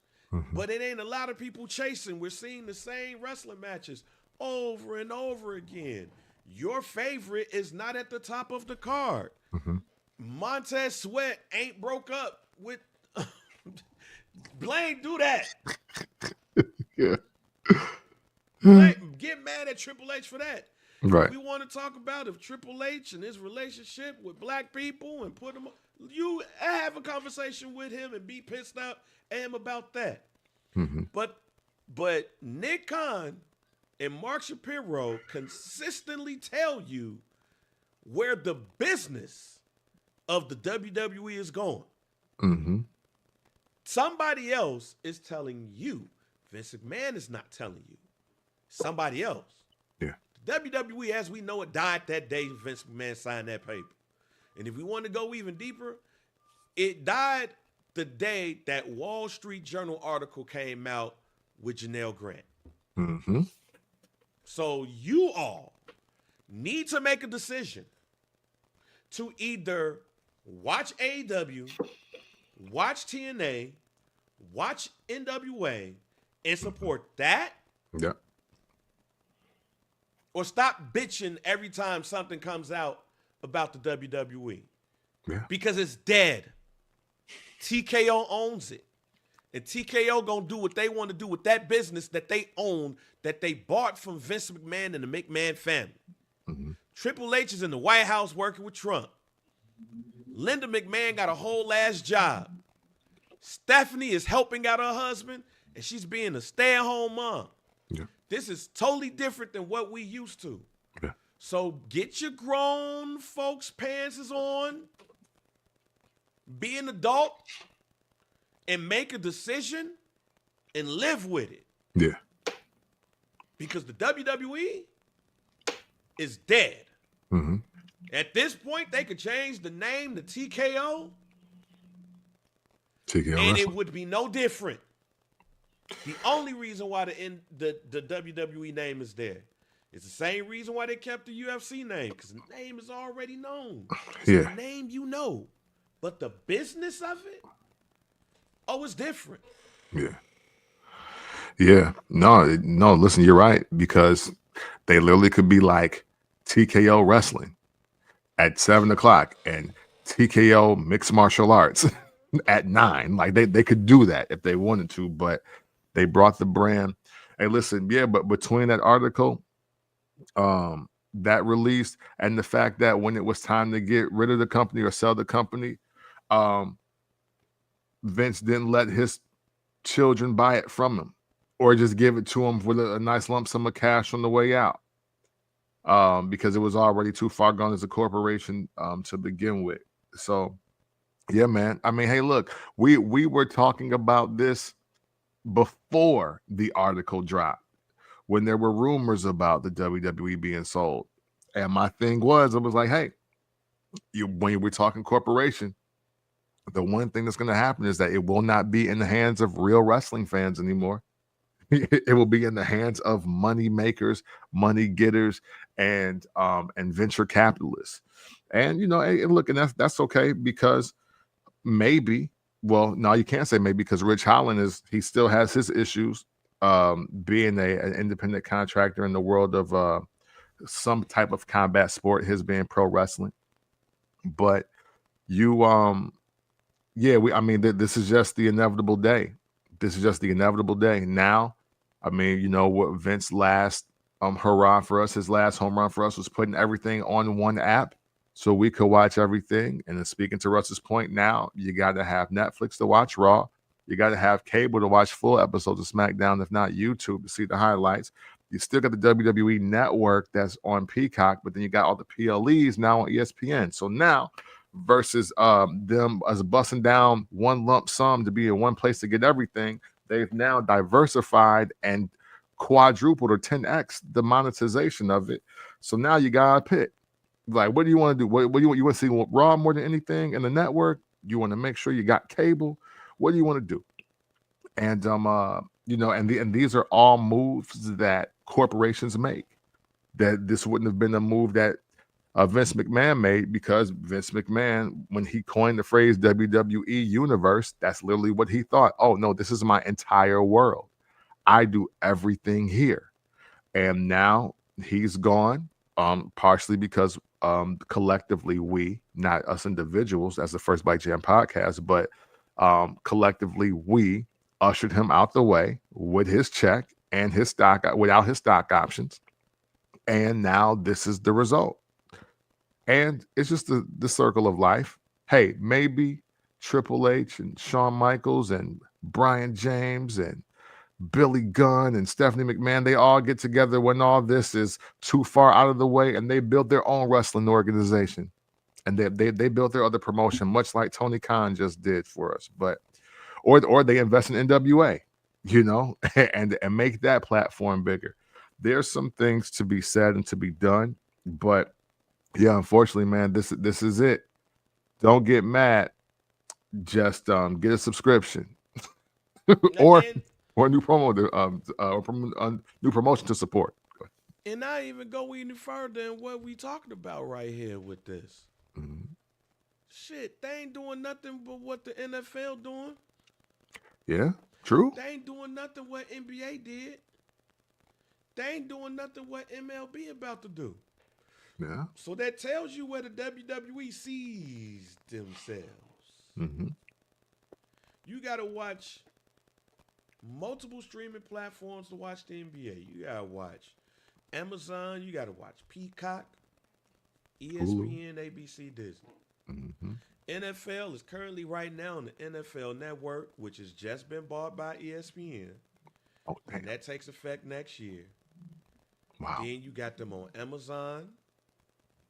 But it ain't a lot of people chasing. We're seeing the same wrestling matches over and over again. Your favorite is not at the top of the card. Montez Sweat ain't broke up with Blaine, do that. Yeah. Get mad at Triple H for that. Right. We want to talk about if Triple H and his relationship with black people and put him, you have a conversation with him and be pissed out at him about that. But Nick Khan and Mark Shapiro consistently tell you where the business of the WWE is going. Somebody else is telling you. Vince McMahon is not telling you. Somebody else. Yeah. The WWE, as we know it, died that day Vince McMahon signed that paper. And if we want to go even deeper, it died the day that Wall Street Journal article came out with Janelle Grant. So you all need to make a decision to either watch AEW, watch TNA, watch NWA, and support that. Yeah. Or stop bitching every time something comes out about the WWE. Yeah. Because it's dead. TKO owns it. And TKO gonna do what they want to do with that business that they own, that they bought from Vince McMahon and the McMahon family. Triple H is in the White House working with Trump. Linda McMahon got a whole ass job. Stephanie is helping out her husband, and she's being a stay-at-home mom. Yeah. This is totally different than what we used to. Yeah. So get your grown folks' pants on, be an adult, and make a decision and live with it. Yeah. Because the WWE is dead. At this point, they could change the name to TKO, and it would be no different. The only reason why the WWE name is there is the same reason why they kept the UFC name, because the name is already known. It's the name you know. But the business of it, it's different. Yeah. Yeah. No, listen, you're right, because they literally could be like TKO Wrestling at 7:00 and TKO Mixed Martial Arts at 9. Like they could do that if they wanted to, but they brought the brand. Hey, listen, yeah, but between that article, that released, and the fact that when it was time to get rid of the company or sell the company, Vince didn't let his children buy it from him or just give it to him with a nice lump sum of cash on the way out, because it was already too far gone as a corporation to begin with. So, yeah, man. I mean, hey, look, we were talking about this before the article dropped, when there were rumors about the WWE being sold. And my thing was, it was like, hey, when we're talking corporation, the one thing that's going to happen is that it will not be in the hands of real wrestling fans anymore. It will be in the hands of money makers, money getters, and venture capitalists. And hey, look, and that's okay, because maybe, well, no, you can't say maybe, because Ridge Holland he still has his issues, being an independent contractor in the world of some type of combat sport, his being pro wrestling. But I mean, this is just the inevitable day. This is just the inevitable day. Now, I mean, what Vince's last hurrah for us, his last home run for us, was putting everything on one app so we could watch everything. And then, speaking to Russ's point, now you got to have Netflix to watch Raw. You got to have cable to watch full episodes of SmackDown, if not YouTube, to see the highlights. You still got the WWE Network that's on Peacock, but then you got all the PLEs now on ESPN. So now, versus them as busting down one lump sum to be in one place to get everything, they've now diversified and quadrupled or 10x the monetization of it. So now you gotta pick, like, what do you want to do? What do you want to see Raw more than anything in the network? You want to make sure you got cable. What do you want to do? And and these are all moves that corporations make. That this wouldn't have been a move that Vince McMahon made, because Vince McMahon, when he coined the phrase WWE Universe, that's literally what he thought. Oh, no, this is my entire world. I do everything here. And now he's gone, partially because collectively we, not us individuals as the First Bite Jam podcast, but collectively we ushered him out the way with his check and his stock, without his stock options. And now this is the result. And it's just the circle of life. Hey, maybe Triple H and Shawn Michaels and Brian James and Billy Gunn and Stephanie McMahon, they all get together when all this is too far out of the way, and they build their own wrestling organization. And they built their other promotion, much like Tony Khan just did for us. But or they invest in NWA, and make that platform bigger. There's some things to be said and to be done, but yeah, unfortunately, man, this is it. Don't get mad. Just get a subscription, or a new new promotion to support. And I even go any further than what we talking about right here with this. Mm-hmm. Shit, they ain't doing nothing but what the NFL doing. Yeah, true. They ain't doing nothing what NBA did. They ain't doing nothing what MLB about to do. Yeah. So that tells you where the WWE sees themselves. Mm-hmm. You got to watch multiple streaming platforms to watch the NBA. You got to watch Amazon. You got to watch Peacock, ESPN, Hulu, ABC, Disney. Mm-hmm. NFL is currently right now on the NFL Network, which has just been bought by ESPN. Oh, damn. And that takes effect next year. Wow. Then you got them on Amazon,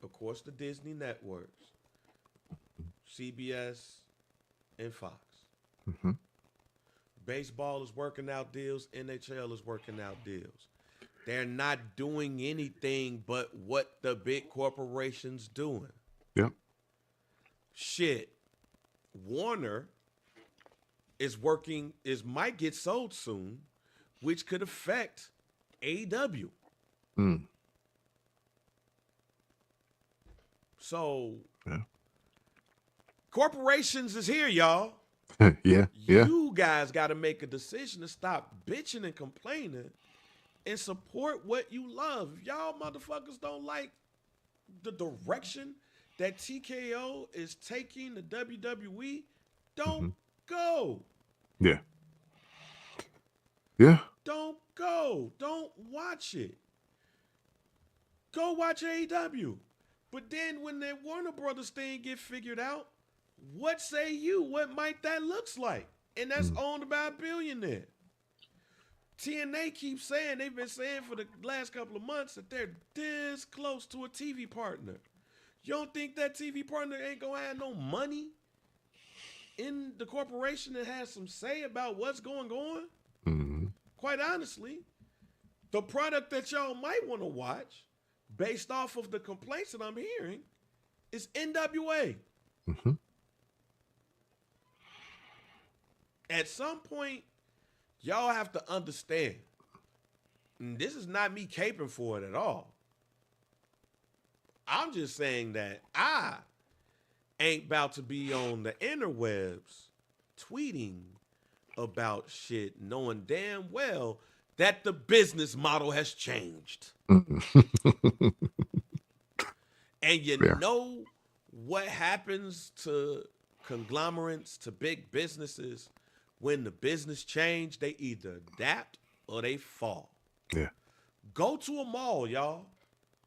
of course, the Disney networks, CBS, and Fox. Mm-hmm. Baseball is working out deals. NHL is working out deals. They're not doing anything but what the big corporations doing. Yep. Shit. Warner might get sold soon, which could affect AEW. Mm. So, yeah. Corporations is here, y'all. Yeah. You guys got to make a decision to stop bitching and complaining and support what you love. If y'all motherfuckers don't like the direction that TKO is taking the WWE, don't go. Yeah. Yeah. Don't go. Don't watch it. Go watch AEW. But then when that Warner Brothers thing get figured out, what say you? What might that looks like? And that's owned by a billionaire. TNA keeps saying, they've been saying for the last couple of months that they're this close to a TV partner. You don't think that TV partner ain't gonna have no money in the corporation that has some say about what's going on? Mm-hmm. Quite honestly, the product that y'all might want to watch, based off of the complaints that I'm hearing, is NWA. Mm-hmm. At some point, y'all have to understand, and this is not me caping for it at all. I'm just saying that I ain't about to be on the interwebs tweeting about shit knowing damn well that the business model has changed. And you know what happens to conglomerates, to big businesses when the business change? They either adapt or they fall. Yeah. Go to a mall, y'all.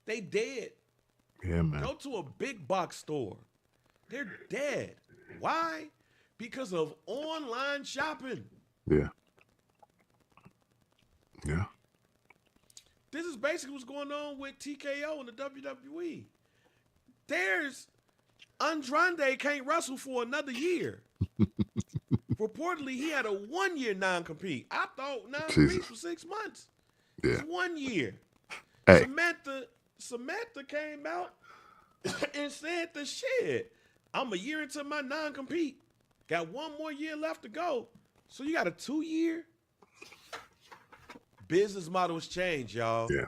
They dead. Yeah, man. Go to a big box store. They're dead. Why? Because of online shopping. Yeah. Yeah. This is basically what's going on with TKO and the WWE. There's Andrade can't wrestle for another year. Reportedly, he had a 1-year non-compete. I thought non-compete for 6 months. Yeah. It's 1 year. Hey. Samantha came out and said the shit. I'm a year into my non-compete. Got 1 more year left to go. So you got a 2-year? Business model has changed, y'all. Yeah.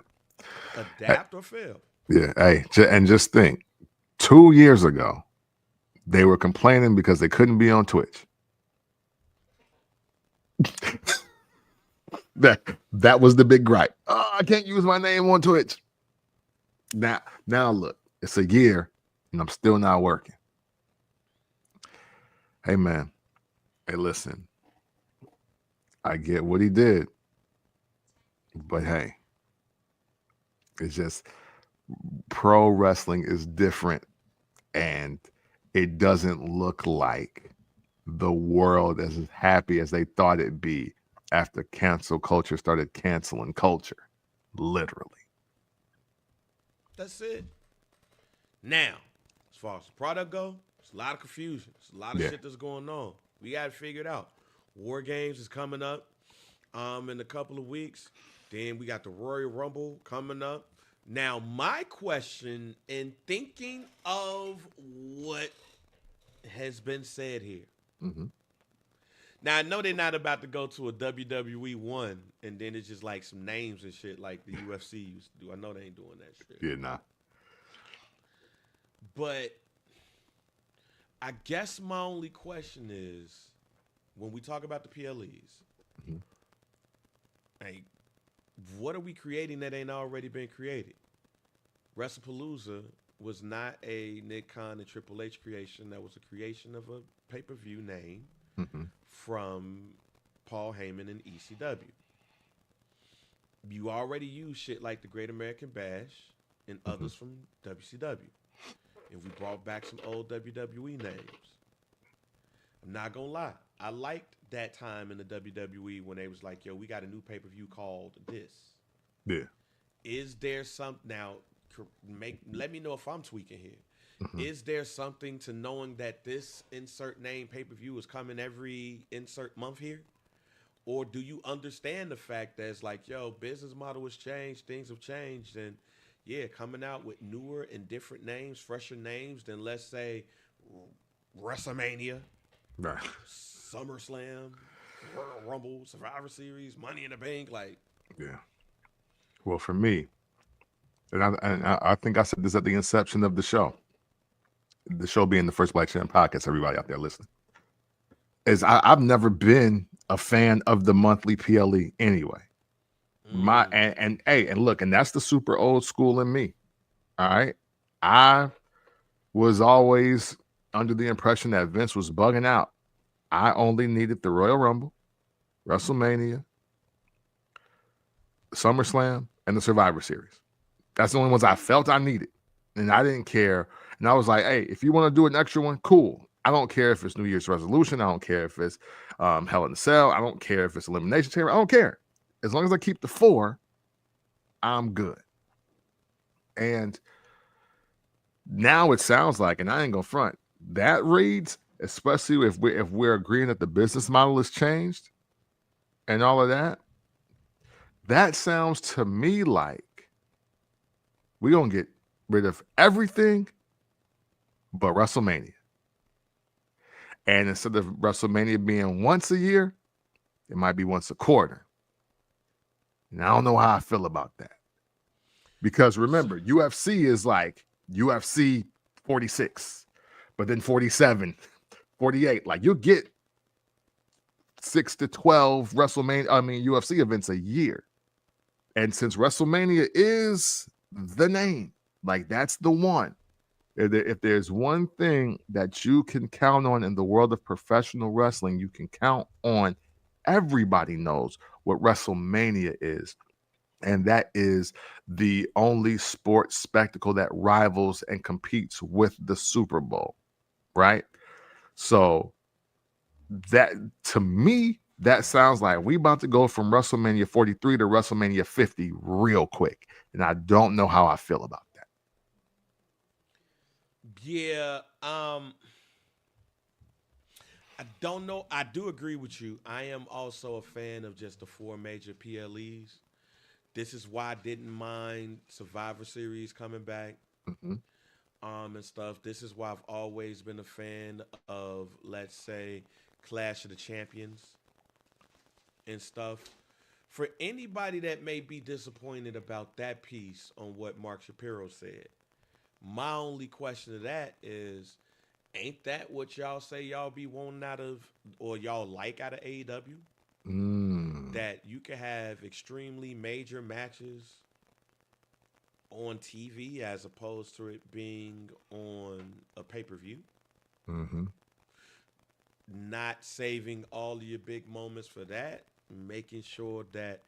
Adapt or fail. Yeah. Hey, and just think, 2 years ago, they were complaining because they couldn't be on Twitch. That was the big gripe. Oh, I can't use my name on Twitch. Now look, it's a year and I'm still not working. Hey man, hey listen, I get what he did, but hey, it's just pro wrestling is different, and it doesn't look like the world as happy as they thought it'd be after cancel culture started canceling culture, literally. That's it. Now, as far as the product go, there's a lot of confusion. There's a lot of shit that's going on. We got to figure it out. War Games is coming up in a couple of weeks. Then we got the Royal Rumble coming up. Now, my question in thinking of what has been said here. Mm-hmm. Now, I know they're not about to go to a WWE 1, and then it's just like some names and shit like the UFC used to do. I know they ain't doing that shit. Yeah, nah. But I guess my only question is, when we talk about the PLEs, like, what are we creating that ain't already been created? WrestlePalooza was not a Nick Khan and Triple H creation. That was a creation of a pay-per-view name from Paul Heyman and ECW. You already use shit like the Great American Bash and others from WCW. And we brought back some old WWE names. I'm not going to lie. I liked that time in the WWE when they was like, yo, we got a new pay-per-view called this. Yeah. Is there something now? Let me know if I'm tweaking here. Is there something to knowing that this insert name pay-per-view is coming every insert month here? Or do you understand the fact that it's like, yo, business model has changed, things have changed, and yeah, coming out with newer and different names, fresher names than, let's say, WrestleMania, Right. SummerSlam, Royal Rumble, Survivor Series, Money in the Bank, like. Yeah. Well, for me, and I think I said this at the inception of the show being the first Black Champ podcast, everybody out there listening, is I've never been a fan of the monthly PLE anyway. And look, and that's the super old school in me. All right. I was always under the impression that Vince was bugging out. I only needed the Royal Rumble, WrestleMania, SummerSlam, and the Survivor Series. That's the only ones I felt I needed. And I didn't care. And I was like, hey, if you want to do an extra one, cool. I don't care if it's New Year's resolution. I don't care if it's Hell in a Cell. I don't care if it's Elimination Chamber. I don't care. As long as I keep the 4, I'm good. And now it sounds like, and I ain't gonna front, that reads, especially if we're agreeing that the business model has changed and all of that, that sounds to me like we're gonna get rid of everything but WrestleMania. And instead of WrestleMania being once a year, It might be once a quarter. And I don't know how I feel about that. Because remember, UFC is like UFC 46, but then 47, 48. Like you'll get 6 to 12 UFC events a year. And since WrestleMania is the name, like that's the one. If there's one thing that you can count on in the world of professional wrestling, you can count on everybody knows what WrestleMania is. And that is the only sports spectacle that rivals and competes with the Super Bowl, right? So that, to me, that sounds like we about to go from WrestleMania 43 to WrestleMania 50 real quick. And I don't know how I feel about that. Yeah, I don't know. I do agree with you. I am also a fan of just the 4 major PLEs. This is why I didn't mind Survivor Series coming back, and stuff. This is why I've always been a fan of, let's say, Clash of the Champions and stuff. For anybody that may be disappointed about that piece on what Mark Shapiro said, my only question to that is, ain't that what y'all say y'all be wanting out of, or y'all like out of AEW? That you can have extremely major matches on TV as opposed to it being on a pay-per-view. Not saving all of your big moments for that, making sure that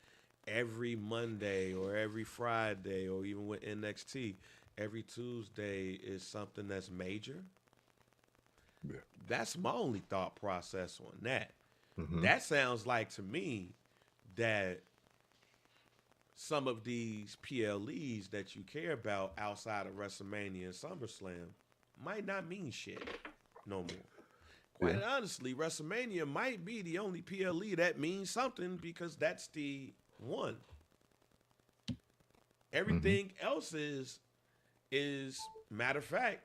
every Monday or every Friday or even with NXT, every Tuesday is something that's major. Yeah. That's my only thought process on that. That sounds like to me that some of these PLEs that you care about outside of WrestleMania and SummerSlam might not mean shit no more. Quite honestly, WrestleMania might be the only PLE that means something because that's the one. Everything else is matter of fact.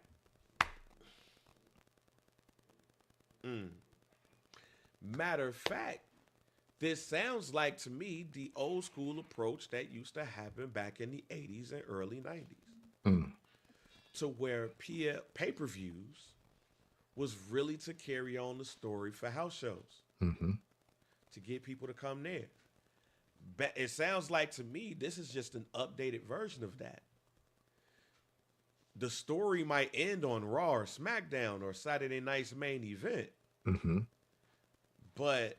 Matter of fact, this sounds like to me the old school approach that used to happen back in the 80s and early 90s. To where pay-per-views was really to carry on the story for house shows. To get people to come there. But it sounds like to me this is just an updated version of that. The story might end on Raw or SmackDown or Saturday Night's main event. But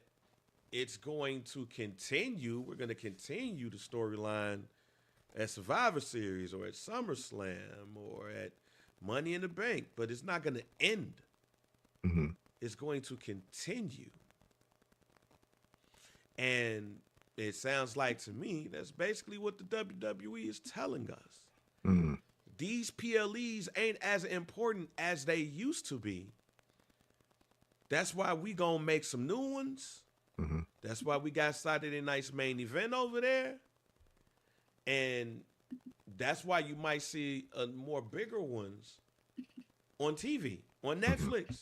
it's going to continue. We're going to continue the storyline at Survivor Series or at SummerSlam or at Money in the Bank. But it's not going to end. It's going to continue. And it sounds like to me that's basically what the WWE is telling us. These PLEs ain't as important as they used to be. That's why we gonna make some new ones. That's why we got Saturday Night's main event over there. And that's why you might see more bigger ones on TV, on Netflix.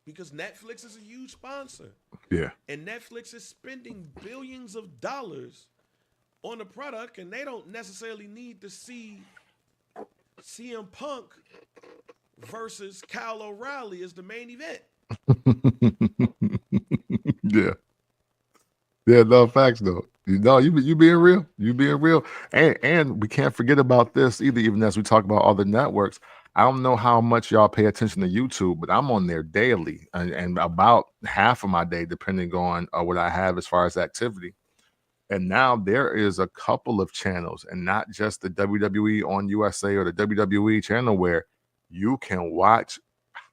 Because Netflix is a huge sponsor. Yeah. And Netflix is spending billions of dollars on the product, and they don't necessarily need to see CM Punk versus Kyle O'Reilly as the main event. Yeah, no, facts though. You being real. You being real. And we can't forget about this either, even as we talk about other networks. I don't know how much y'all pay attention to YouTube, but I'm on there daily and about half of my day, depending on what I have as far as activity. And now there is a couple of channels, and not just the WWE on USA or the WWE channel, where you can watch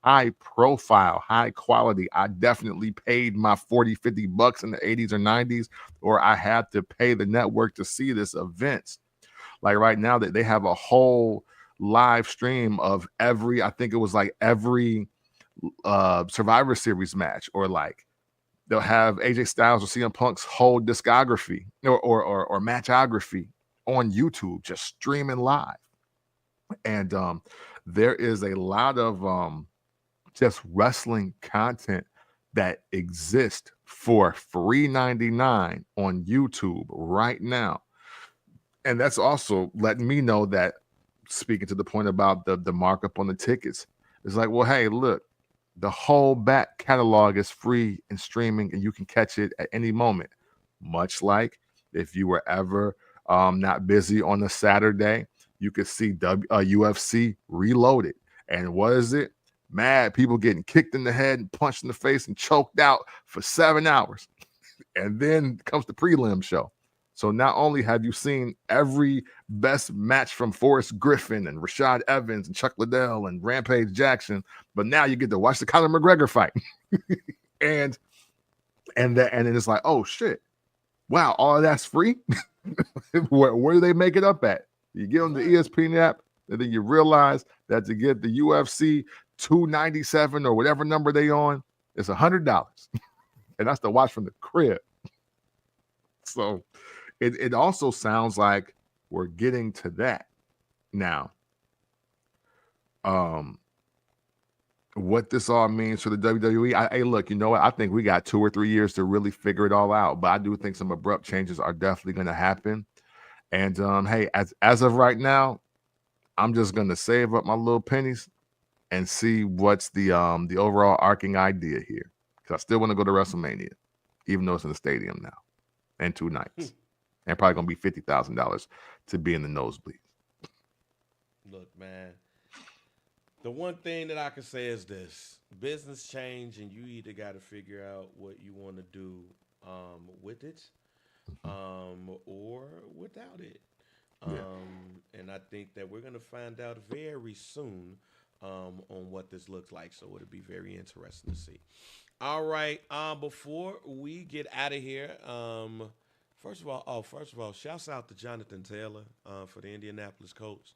high profile, high quality. I definitely paid my $40-$50 in the 80s or 90s, or I had to pay the network to see this events. Like right now that they have a whole live stream of every Survivor Series match, or like they'll have AJ Styles or CM Punk's whole discography or matchography on YouTube, just streaming live. And there is a lot of just wrestling content that exist for $3.99 on YouTube right now. And that's also letting me know that, speaking to the point about the markup on the tickets, it's like, well, hey, look, the whole back catalog is free and streaming, and you can catch it at any moment. Much like if you were ever not busy on a Saturday, you could see UFC Reloaded. And what is it? Mad people getting kicked in the head and punched in the face and choked out for 7 hours. And then comes the prelim show. So not only have you seen every best match from Forrest Griffin and Rashad Evans and Chuck Liddell and Rampage Jackson, but now you get to watch the Conor McGregor fight. and then it's like, oh shit, wow, all of that's free. where do they make it up at? You get on the ESPN app, and then you realize that to get the UFC 297 or whatever number they on, it's $100, and that's to watch from the crib. So it also sounds like we're getting to that now. What this all means for the WWE, hey, look, you know what? I think we got 2 or 3 years to really figure it all out, but I do think some abrupt changes are definitely going to happen. And hey, as of right now, I'm just going to save up my little pennies and see what's the overall arcing idea here, because I still want to go to WrestleMania, even though it's in the stadium now, and 2 nights. And probably going to be $50,000 to be in the nosebleeds. Look, man, the one thing that I can say is this: business change, and you either got to figure out what you want to do with it or without it. And I think that we're going to find out very soon on what this looks like. So it'll be very interesting to see. All right. Before we get out of here, First of all, shouts out to Jonathan Taylor for the Indianapolis Colts.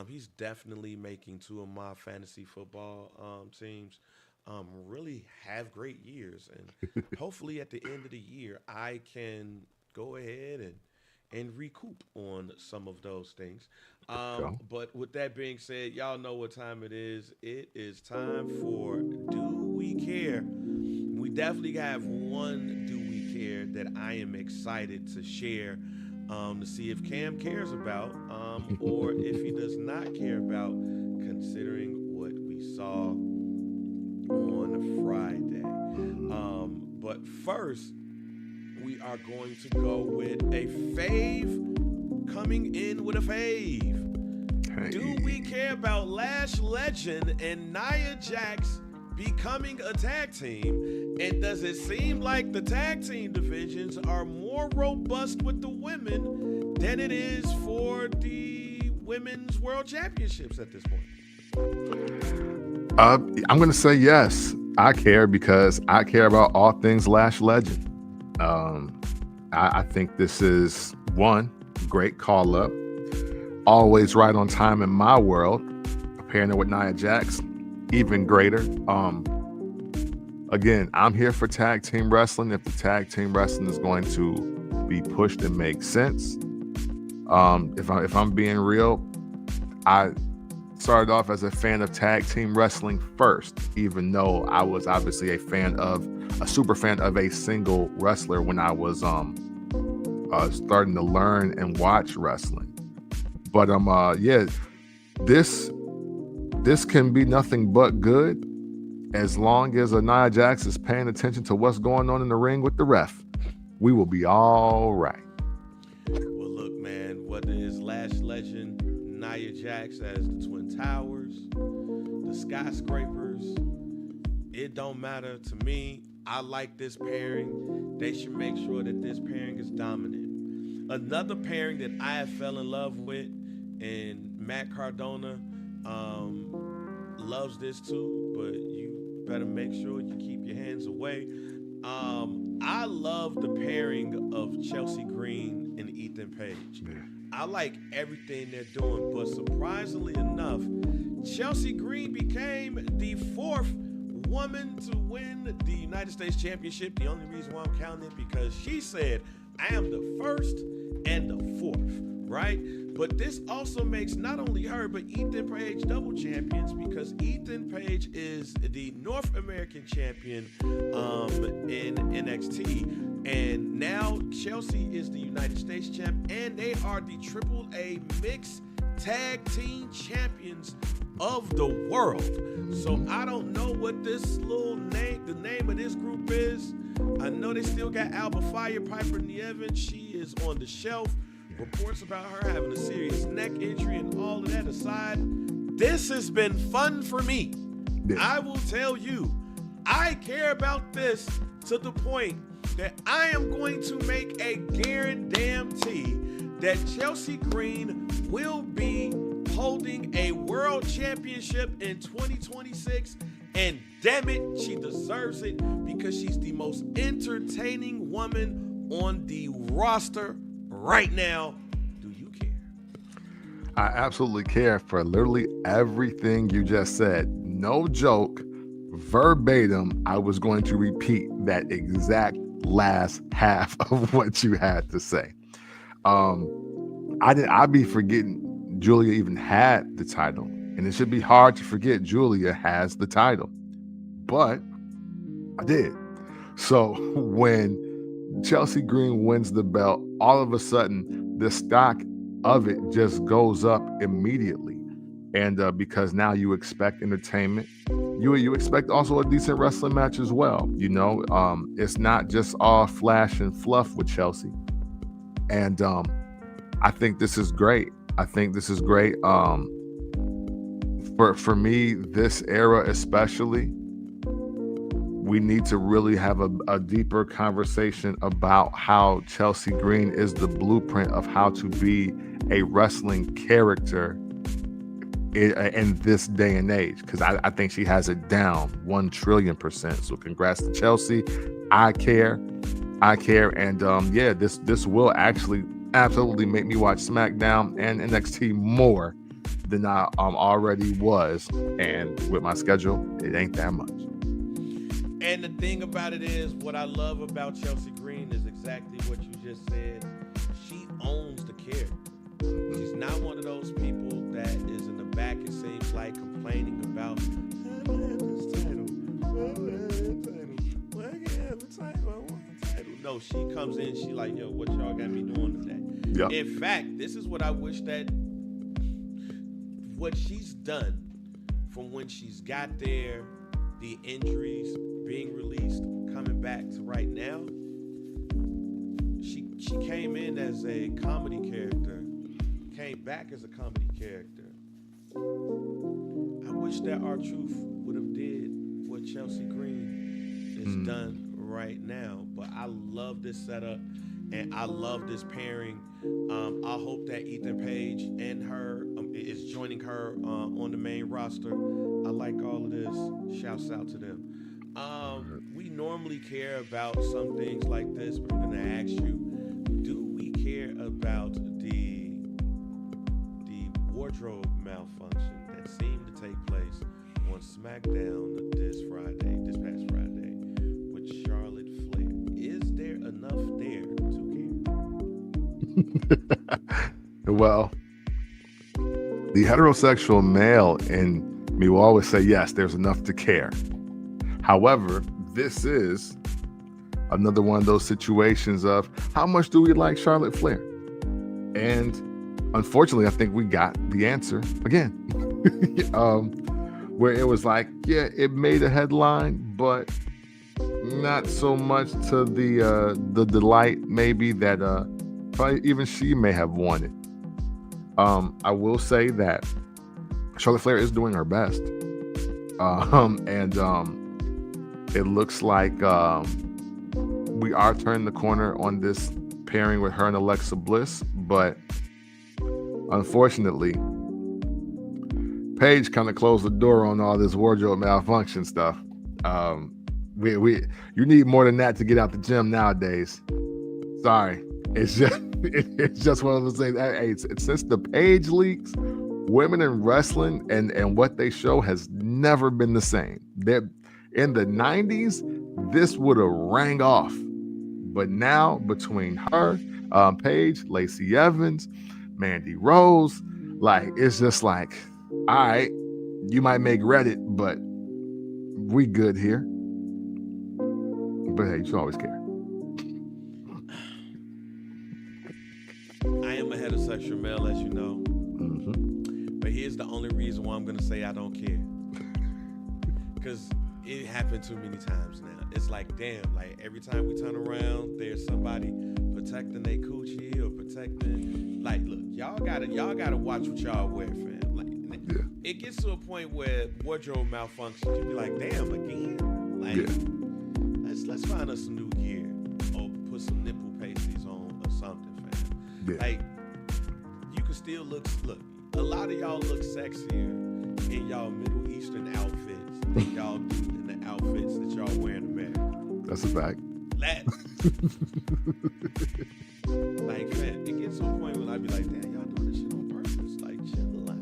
He's definitely making 2 of my fantasy football teams really have great years. And hopefully at the end of the year, I can go ahead and recoup on some of those things. But with that being said, y'all know what time it is. It is time for Do We Care? We definitely have one Do We Care that I am excited to share to see if Cam cares about or if he does not care about, considering what we saw on Friday. But first, we are going to go with a fave coming in with a fave. Hey. Do we care about Lash Legend and Nia Jax becoming a tag team? And does it seem like the tag team divisions are more robust with the women than it is for the women's world championships at this point? I'm going to say yes. I care because I care about all things Lash Legend. I think this is one great call up, always right on time in my world. Pairing it with Nia Jax, even greater. Again, I'm here for tag team wrestling. If the tag team wrestling is going to be pushed and make sense, if I'm being real, I started off as a fan of tag team wrestling first, even though I was obviously a super fan of a single wrestler when I was starting to learn and watch wrestling. But this can be nothing but good as long as Nia Jax is paying attention to what's going on in the ring with the ref. We will be all right. Well, look, man, whether it's Lash Legend, Nia Jax as the Twin Towers, the skyscrapers, it don't matter to me. I like this pairing. They should make sure that this pairing is dominant. Another pairing that I have fell in love with, and Matt Cardona loves this too, but you better make sure you keep your hands away. I love the pairing of Chelsea Green and Ethan Page. I like everything they're doing, but surprisingly enough, Chelsea Green became the 4th woman to win the United States Championship. The only reason why I'm counting it because she said, I am the 1st and the 4th, right? But this also makes not only her, but Ethan Page double champions, because Ethan Page is the North American champion in NXT. And now Chelsea is the United States champ, and they are the AAA mixed tag team champions of the world. So I don't know what this little name, the name of this group is. I know they still got Alba Fire, Piper Niven. She is on the shelf. Reports about her having a serious neck injury, and all of that aside, this has been fun for me. Yeah. I will tell you, I care about this to the point that I am going to make a guarantee that Chelsea Green will be holding a world championship in 2026, and damn it, she deserves it, because she's the most entertaining woman on the roster right now. Do you care? I absolutely care for literally everything you just said. No joke, verbatim, I was going to repeat that exact last half of what you had to say. I'd be forgetting Julia even had the title, and it should be hard to forget Julia has the title, but I did. So when Chelsea Green wins the belt, all of a sudden the stock of it just goes up immediately, and because now you expect entertainment, you expect also a decent wrestling match as well. You know, it's not just all flash and fluff with Chelsea, and I think this is great. For me, this era especially, we need to really have a deeper conversation about how Chelsea Green is the blueprint of how to be a wrestling character in this day and age, because I think she has it down 1,000,000,000%. So congrats to Chelsea. I care, and yeah, this will actually absolutely make me watch SmackDown and NXT more than I already was, and with my schedule, it ain't that much. And the thing about it is, what I love about Chelsea Green is exactly what you just said. She owns the character. She's not one of those people that is in the back, it seems like, complaining about, I don't have this title. I don't have that title. Well, I can't have a title. I want the title. No, she comes in, she like, yo, what y'all got me doing today? Yep. In fact, this is what I wish that what she's done from when she's got there, the injuries, being released, coming back to right now. She came in as a comedy character, came back as a comedy character. I wish that R-Truth would have did what Chelsea Green is done right now. But I love this setup, and I love this pairing. I hope that Ethan Page and her is joining her on the main roster. I like all of this. Shouts out to them. We normally care about some things like this, but I'm going to ask you, do we care about the wardrobe malfunction that seemed to take place on SmackDown this past Friday, with Charlotte Flair? Is there enough there to care? Well, the heterosexual male in me will always say, yes, there's enough to care. However, this is another one of those situations of how much do we like Charlotte Flair? And unfortunately, I think we got the answer again. Where it was like, yeah, it made a headline, but not so much to the delight maybe that probably even she may have wanted. I will say that Charlotte Flair is doing her best. And it looks like we are turning the corner on this pairing with her and Alexa Bliss, but unfortunately, Paige kind of closed the door on all this wardrobe malfunction stuff. You need more than that to get out the gym nowadays. Sorry, it's just one of those things. Hey, since the Paige leaks, women in wrestling and what they show has never been the same. In the 90s, this would have rang off. But now, between her, Paige, Lacey Evans, Mandy Rose. Like, it's just like, all right, you might make Reddit, but we good here. But hey, you should always care. I am a heterosexual male, as you know. Mm-hmm. But here's the only reason why I'm going to say I don't care. Because it happened too many times now. It's like, damn, like every time we turn around, there's somebody protecting their coochie or protecting. Like, look, y'all gotta watch what y'all wear, fam. Like, yeah. It gets to a point where wardrobe malfunctions. You be like, damn, again. Like, yeah. let's find us some new gear or put some nipple pasties on or something, fam. Yeah. Like, you can still look. A lot of y'all look sexier in y'all Middle Eastern outfits than y'all do in the outfits that y'all wear in America. That's a fact. Like, man, it gets to a point when I be like, damn, y'all doing this shit on purpose. Like, chill out.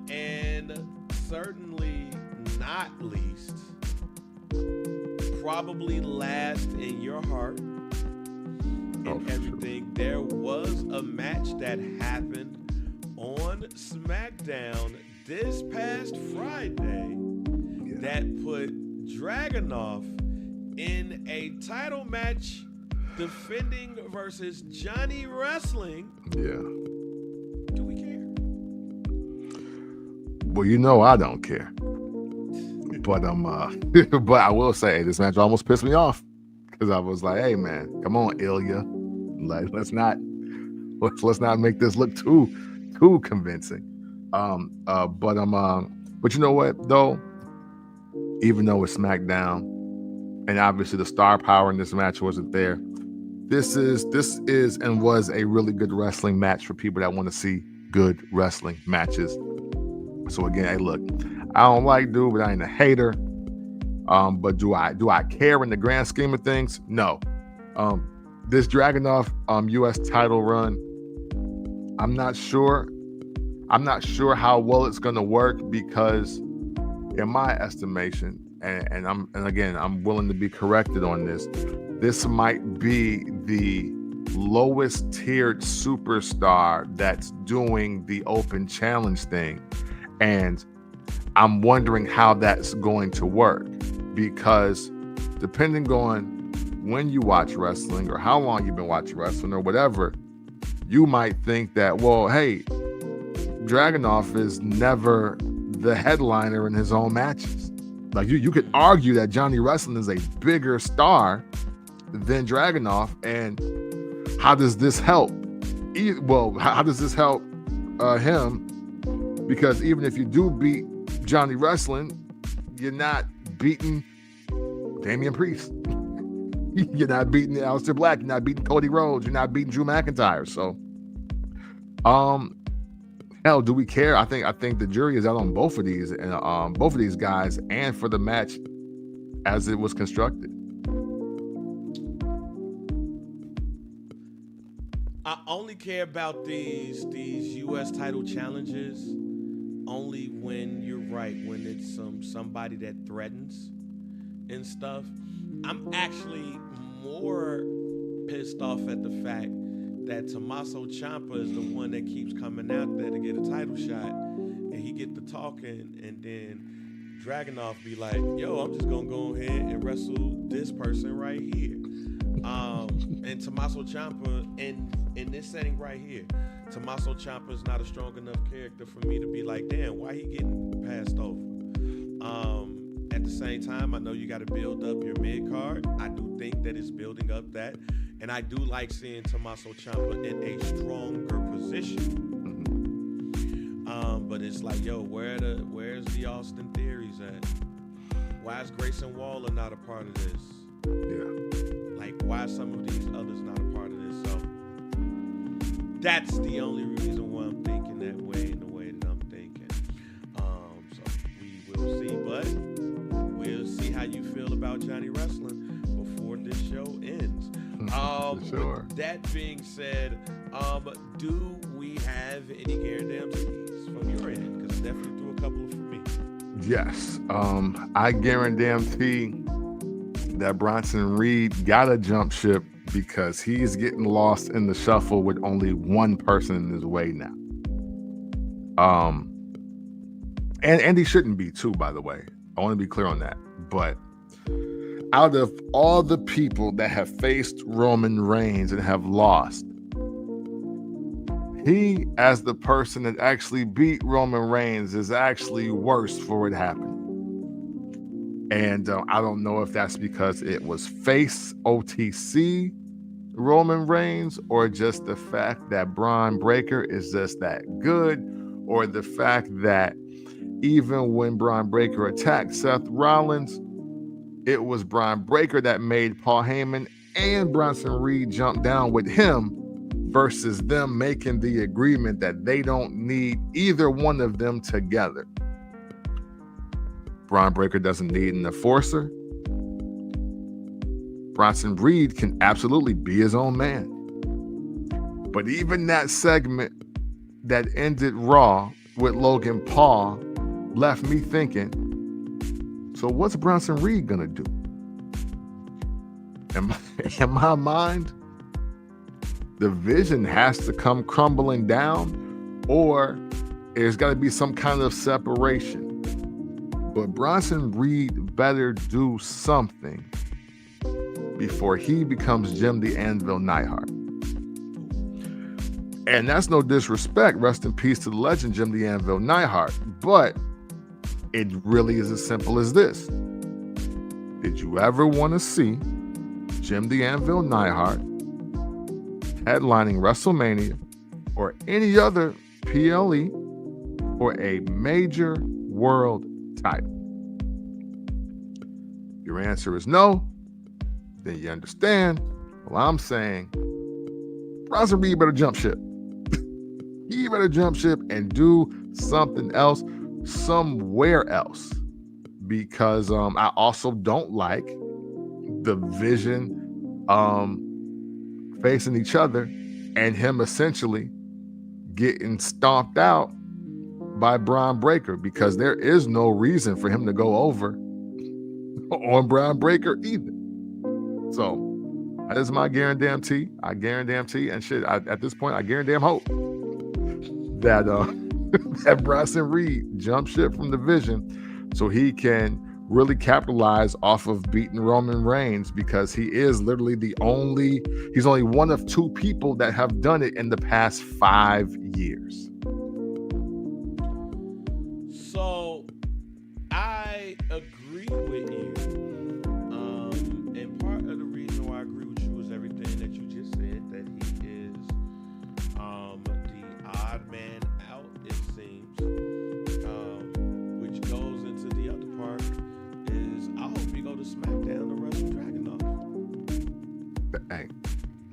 And certainly not least, probably last in your heart and everything, there was a match that happened on SmackDown this past Friday that put Dragunov in a title match defending versus Johnny Wrestling. Yeah. Do we care? Well, you know I don't care. But but I will say this match almost pissed me off because I was like, hey man, come on, Ilja. Like, let's not make this look too convincing. But you know what though? Even though it's SmackDown, and obviously the star power in this match wasn't there, this is and was a really good wrestling match for people that want to see good wrestling matches. So again, hey, look, I don't like dude, but I ain't a hater. But do I care in the grand scheme of things? No. This Dragunov US title run, I'm not sure how well it's gonna work because in my estimation, and I'm willing to be corrected on this, this might be the lowest tiered superstar that's doing the open challenge thing. And I'm wondering how that's going to work because depending on when you watch wrestling or how long you've been watching wrestling or whatever, you might think that, well, hey, Dragunov is never the headliner in his own matches. Like you could argue that Johnny Wrestling is a bigger star than Dragunov, and how does this help? Well, how does this help him? Because even if you do beat Johnny Wrestling, you're not beating Damien Priest. You're not beating Aleister Black. You're not beating Cody Rhodes. You're not beating Drew McIntyre. So, hell, do we care? I think the jury is out on both of these and both of these guys, and for the match as it was constructed. I only care about these U.S. title challenges only when you're right, when it's somebody that threatens and stuff. I'm actually more pissed off at the fact that Tommaso Ciampa is the one that keeps coming out there to get a title shot, and he get to talking, and then Dragunov be like, yo, I'm just gonna go ahead and wrestle this person right here. And Tommaso Ciampa, in this setting right here, Tommaso Ciampa is not a strong enough character for me to be like, damn, why he getting passed over? At the same time, I know you got to build up your mid card. I do think that it's building up that, and I do like seeing Tommaso Ciampa in a stronger position. But it's like, yo, where's the Austin Theories at? Why is Grayson Waller not a part of this? Yeah. Like, why are some of these others not a part of this? So that's the only reason why I'm thinking that way in the way that I'm thinking. So we will see, but we'll see how you feel about Johnny Wrestling before this show ends. Sure. With that being said, do we have any guarantees from your end? Because I definitely threw a couple for me. Yes. I guarantee that Bronson Reed got a jump ship because he's getting lost in the shuffle with only one person in his way now. And he shouldn't be too, by the way. I want to be clear on that. But out of all the people that have faced Roman Reigns and have lost, he, as the person that actually beat Roman Reigns, is actually worse for it happening. And I don't know if that's because it was face OTC Roman Reigns, or just the fact that Braun Breaker is just that good, or the fact that even when Braun Breaker attacked Seth Rollins, it was Braun Breaker that made Paul Heyman and Bronson Reed jump down with him, versus them making the agreement that they don't need either one of them together. Braun Breaker doesn't need an enforcer. Bronson Reed can absolutely be his own man. But even that segment that ended Raw with Logan Paul left me thinking, so what's Bronson Reed gonna do? In my mind, the vision has to come crumbling down, or there's got to be some kind of separation. But Bronson Reed better do something before he becomes Jim the Anvil Neidhart. And that's no disrespect. Rest in peace to the legend Jim the Anvil Neidhart. But it really is as simple as this. Did you ever want to see Jim the Anvil Neidhart headlining WrestleMania or any other PLE or a major world title? Your answer is no. Then you understand. Well, I'm saying Bronson Reed better jump ship. He better jump ship and do something else somewhere else, because I also don't like the vision facing each other and him essentially getting stomped out by Braun Breaker, because there is no reason for him to go over on Braun Breaker either. So that is my guarantee. I guarantee, and shit, at this point, I guarantee hope that that Bronson Reed jump ship from the vision so he can really capitalize off of beating Roman Reigns, because he is literally he's only one of two people that have done it in the past 5 years. So I agree with you. And part of the reason why I agree with you is everything that you just said, that he is the odd man out, it seems. Which goes into the other part is I hope you go to SmackDown to wrestle Dragunov. Hey.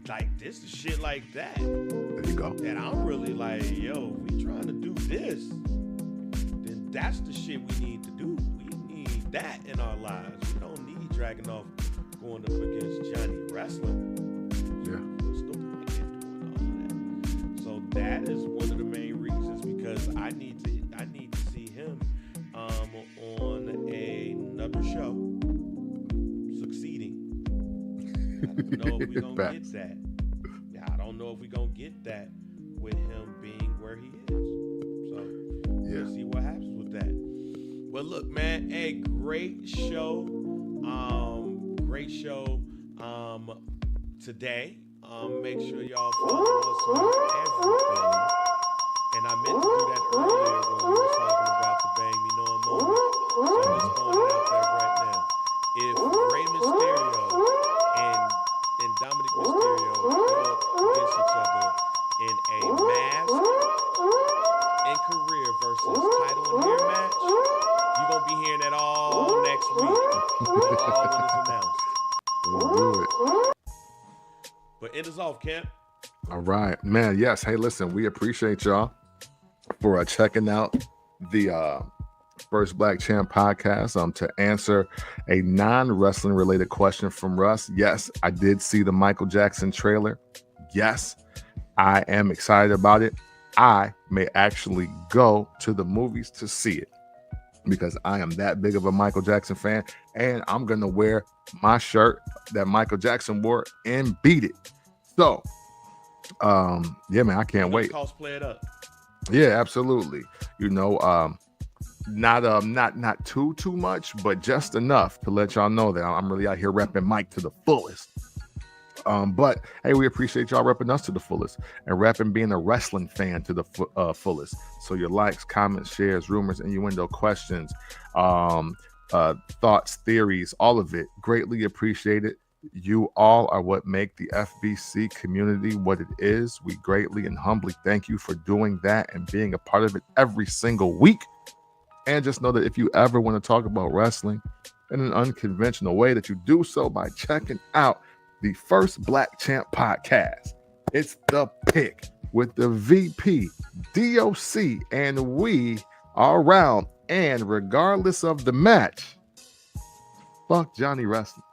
Like, this is shit like that. There you go. That I'm really like, yo, we trying to do this, then that's the shit we need to do. We need that in our lives. We don't need Dragunov going up against Johnny Wrestling. Yeah. What's the point in doing all that? So that is one of the main reasons, because I need to see him on another show succeeding. I don't know if we're gonna get that. Yeah, I don't know if we're gonna get that with him being where he is. So we'll see what happens with that. Well, look, man, a great show. Today. Make sure y'all follow us on everything. And I meant to do that earlier when we were talking about the Bang Me Knowing moment. So I'm just throwing it out there right now. If Rey Mysterio and Dominic Mysterio go up against each other in a mask and career versus title and hair match, you're going to be hearing that all next week. All when it's announced. We'll do it. But end us off, Camp. All right, man. Yes. Hey, listen, we appreciate y'all for checking out the First Black Champ podcast. To answer a non-wrestling related question from Russ, yes, I did see the Michael Jackson trailer. Yes, I am excited about it. I may actually go to the movies to see it, because I am that big of a Michael Jackson fan. and I'm gonna wear my shirt that Michael Jackson wore and beat it. So, yeah, man, I can't wait. Cosplay it up. Yeah, absolutely. You know, not too much, but just enough to let y'all know that I'm really out here repping Mike to the fullest. But hey, we appreciate y'all repping us to the fullest and repping being a wrestling fan to the fullest. So your likes, comments, shares, rumors, innuendo, questions, thoughts, theories, all of it, greatly appreciated. You all are what make the FBC community what it is. We greatly and humbly thank you for doing that and being a part of it every single week. And just know that if you ever want to talk about wrestling in an unconventional way, that you do so by checking out the First Black Champ podcast. It's the pick with the VP, DOC, and we are around. And regardless of the match, fuck Johnny Wrestling.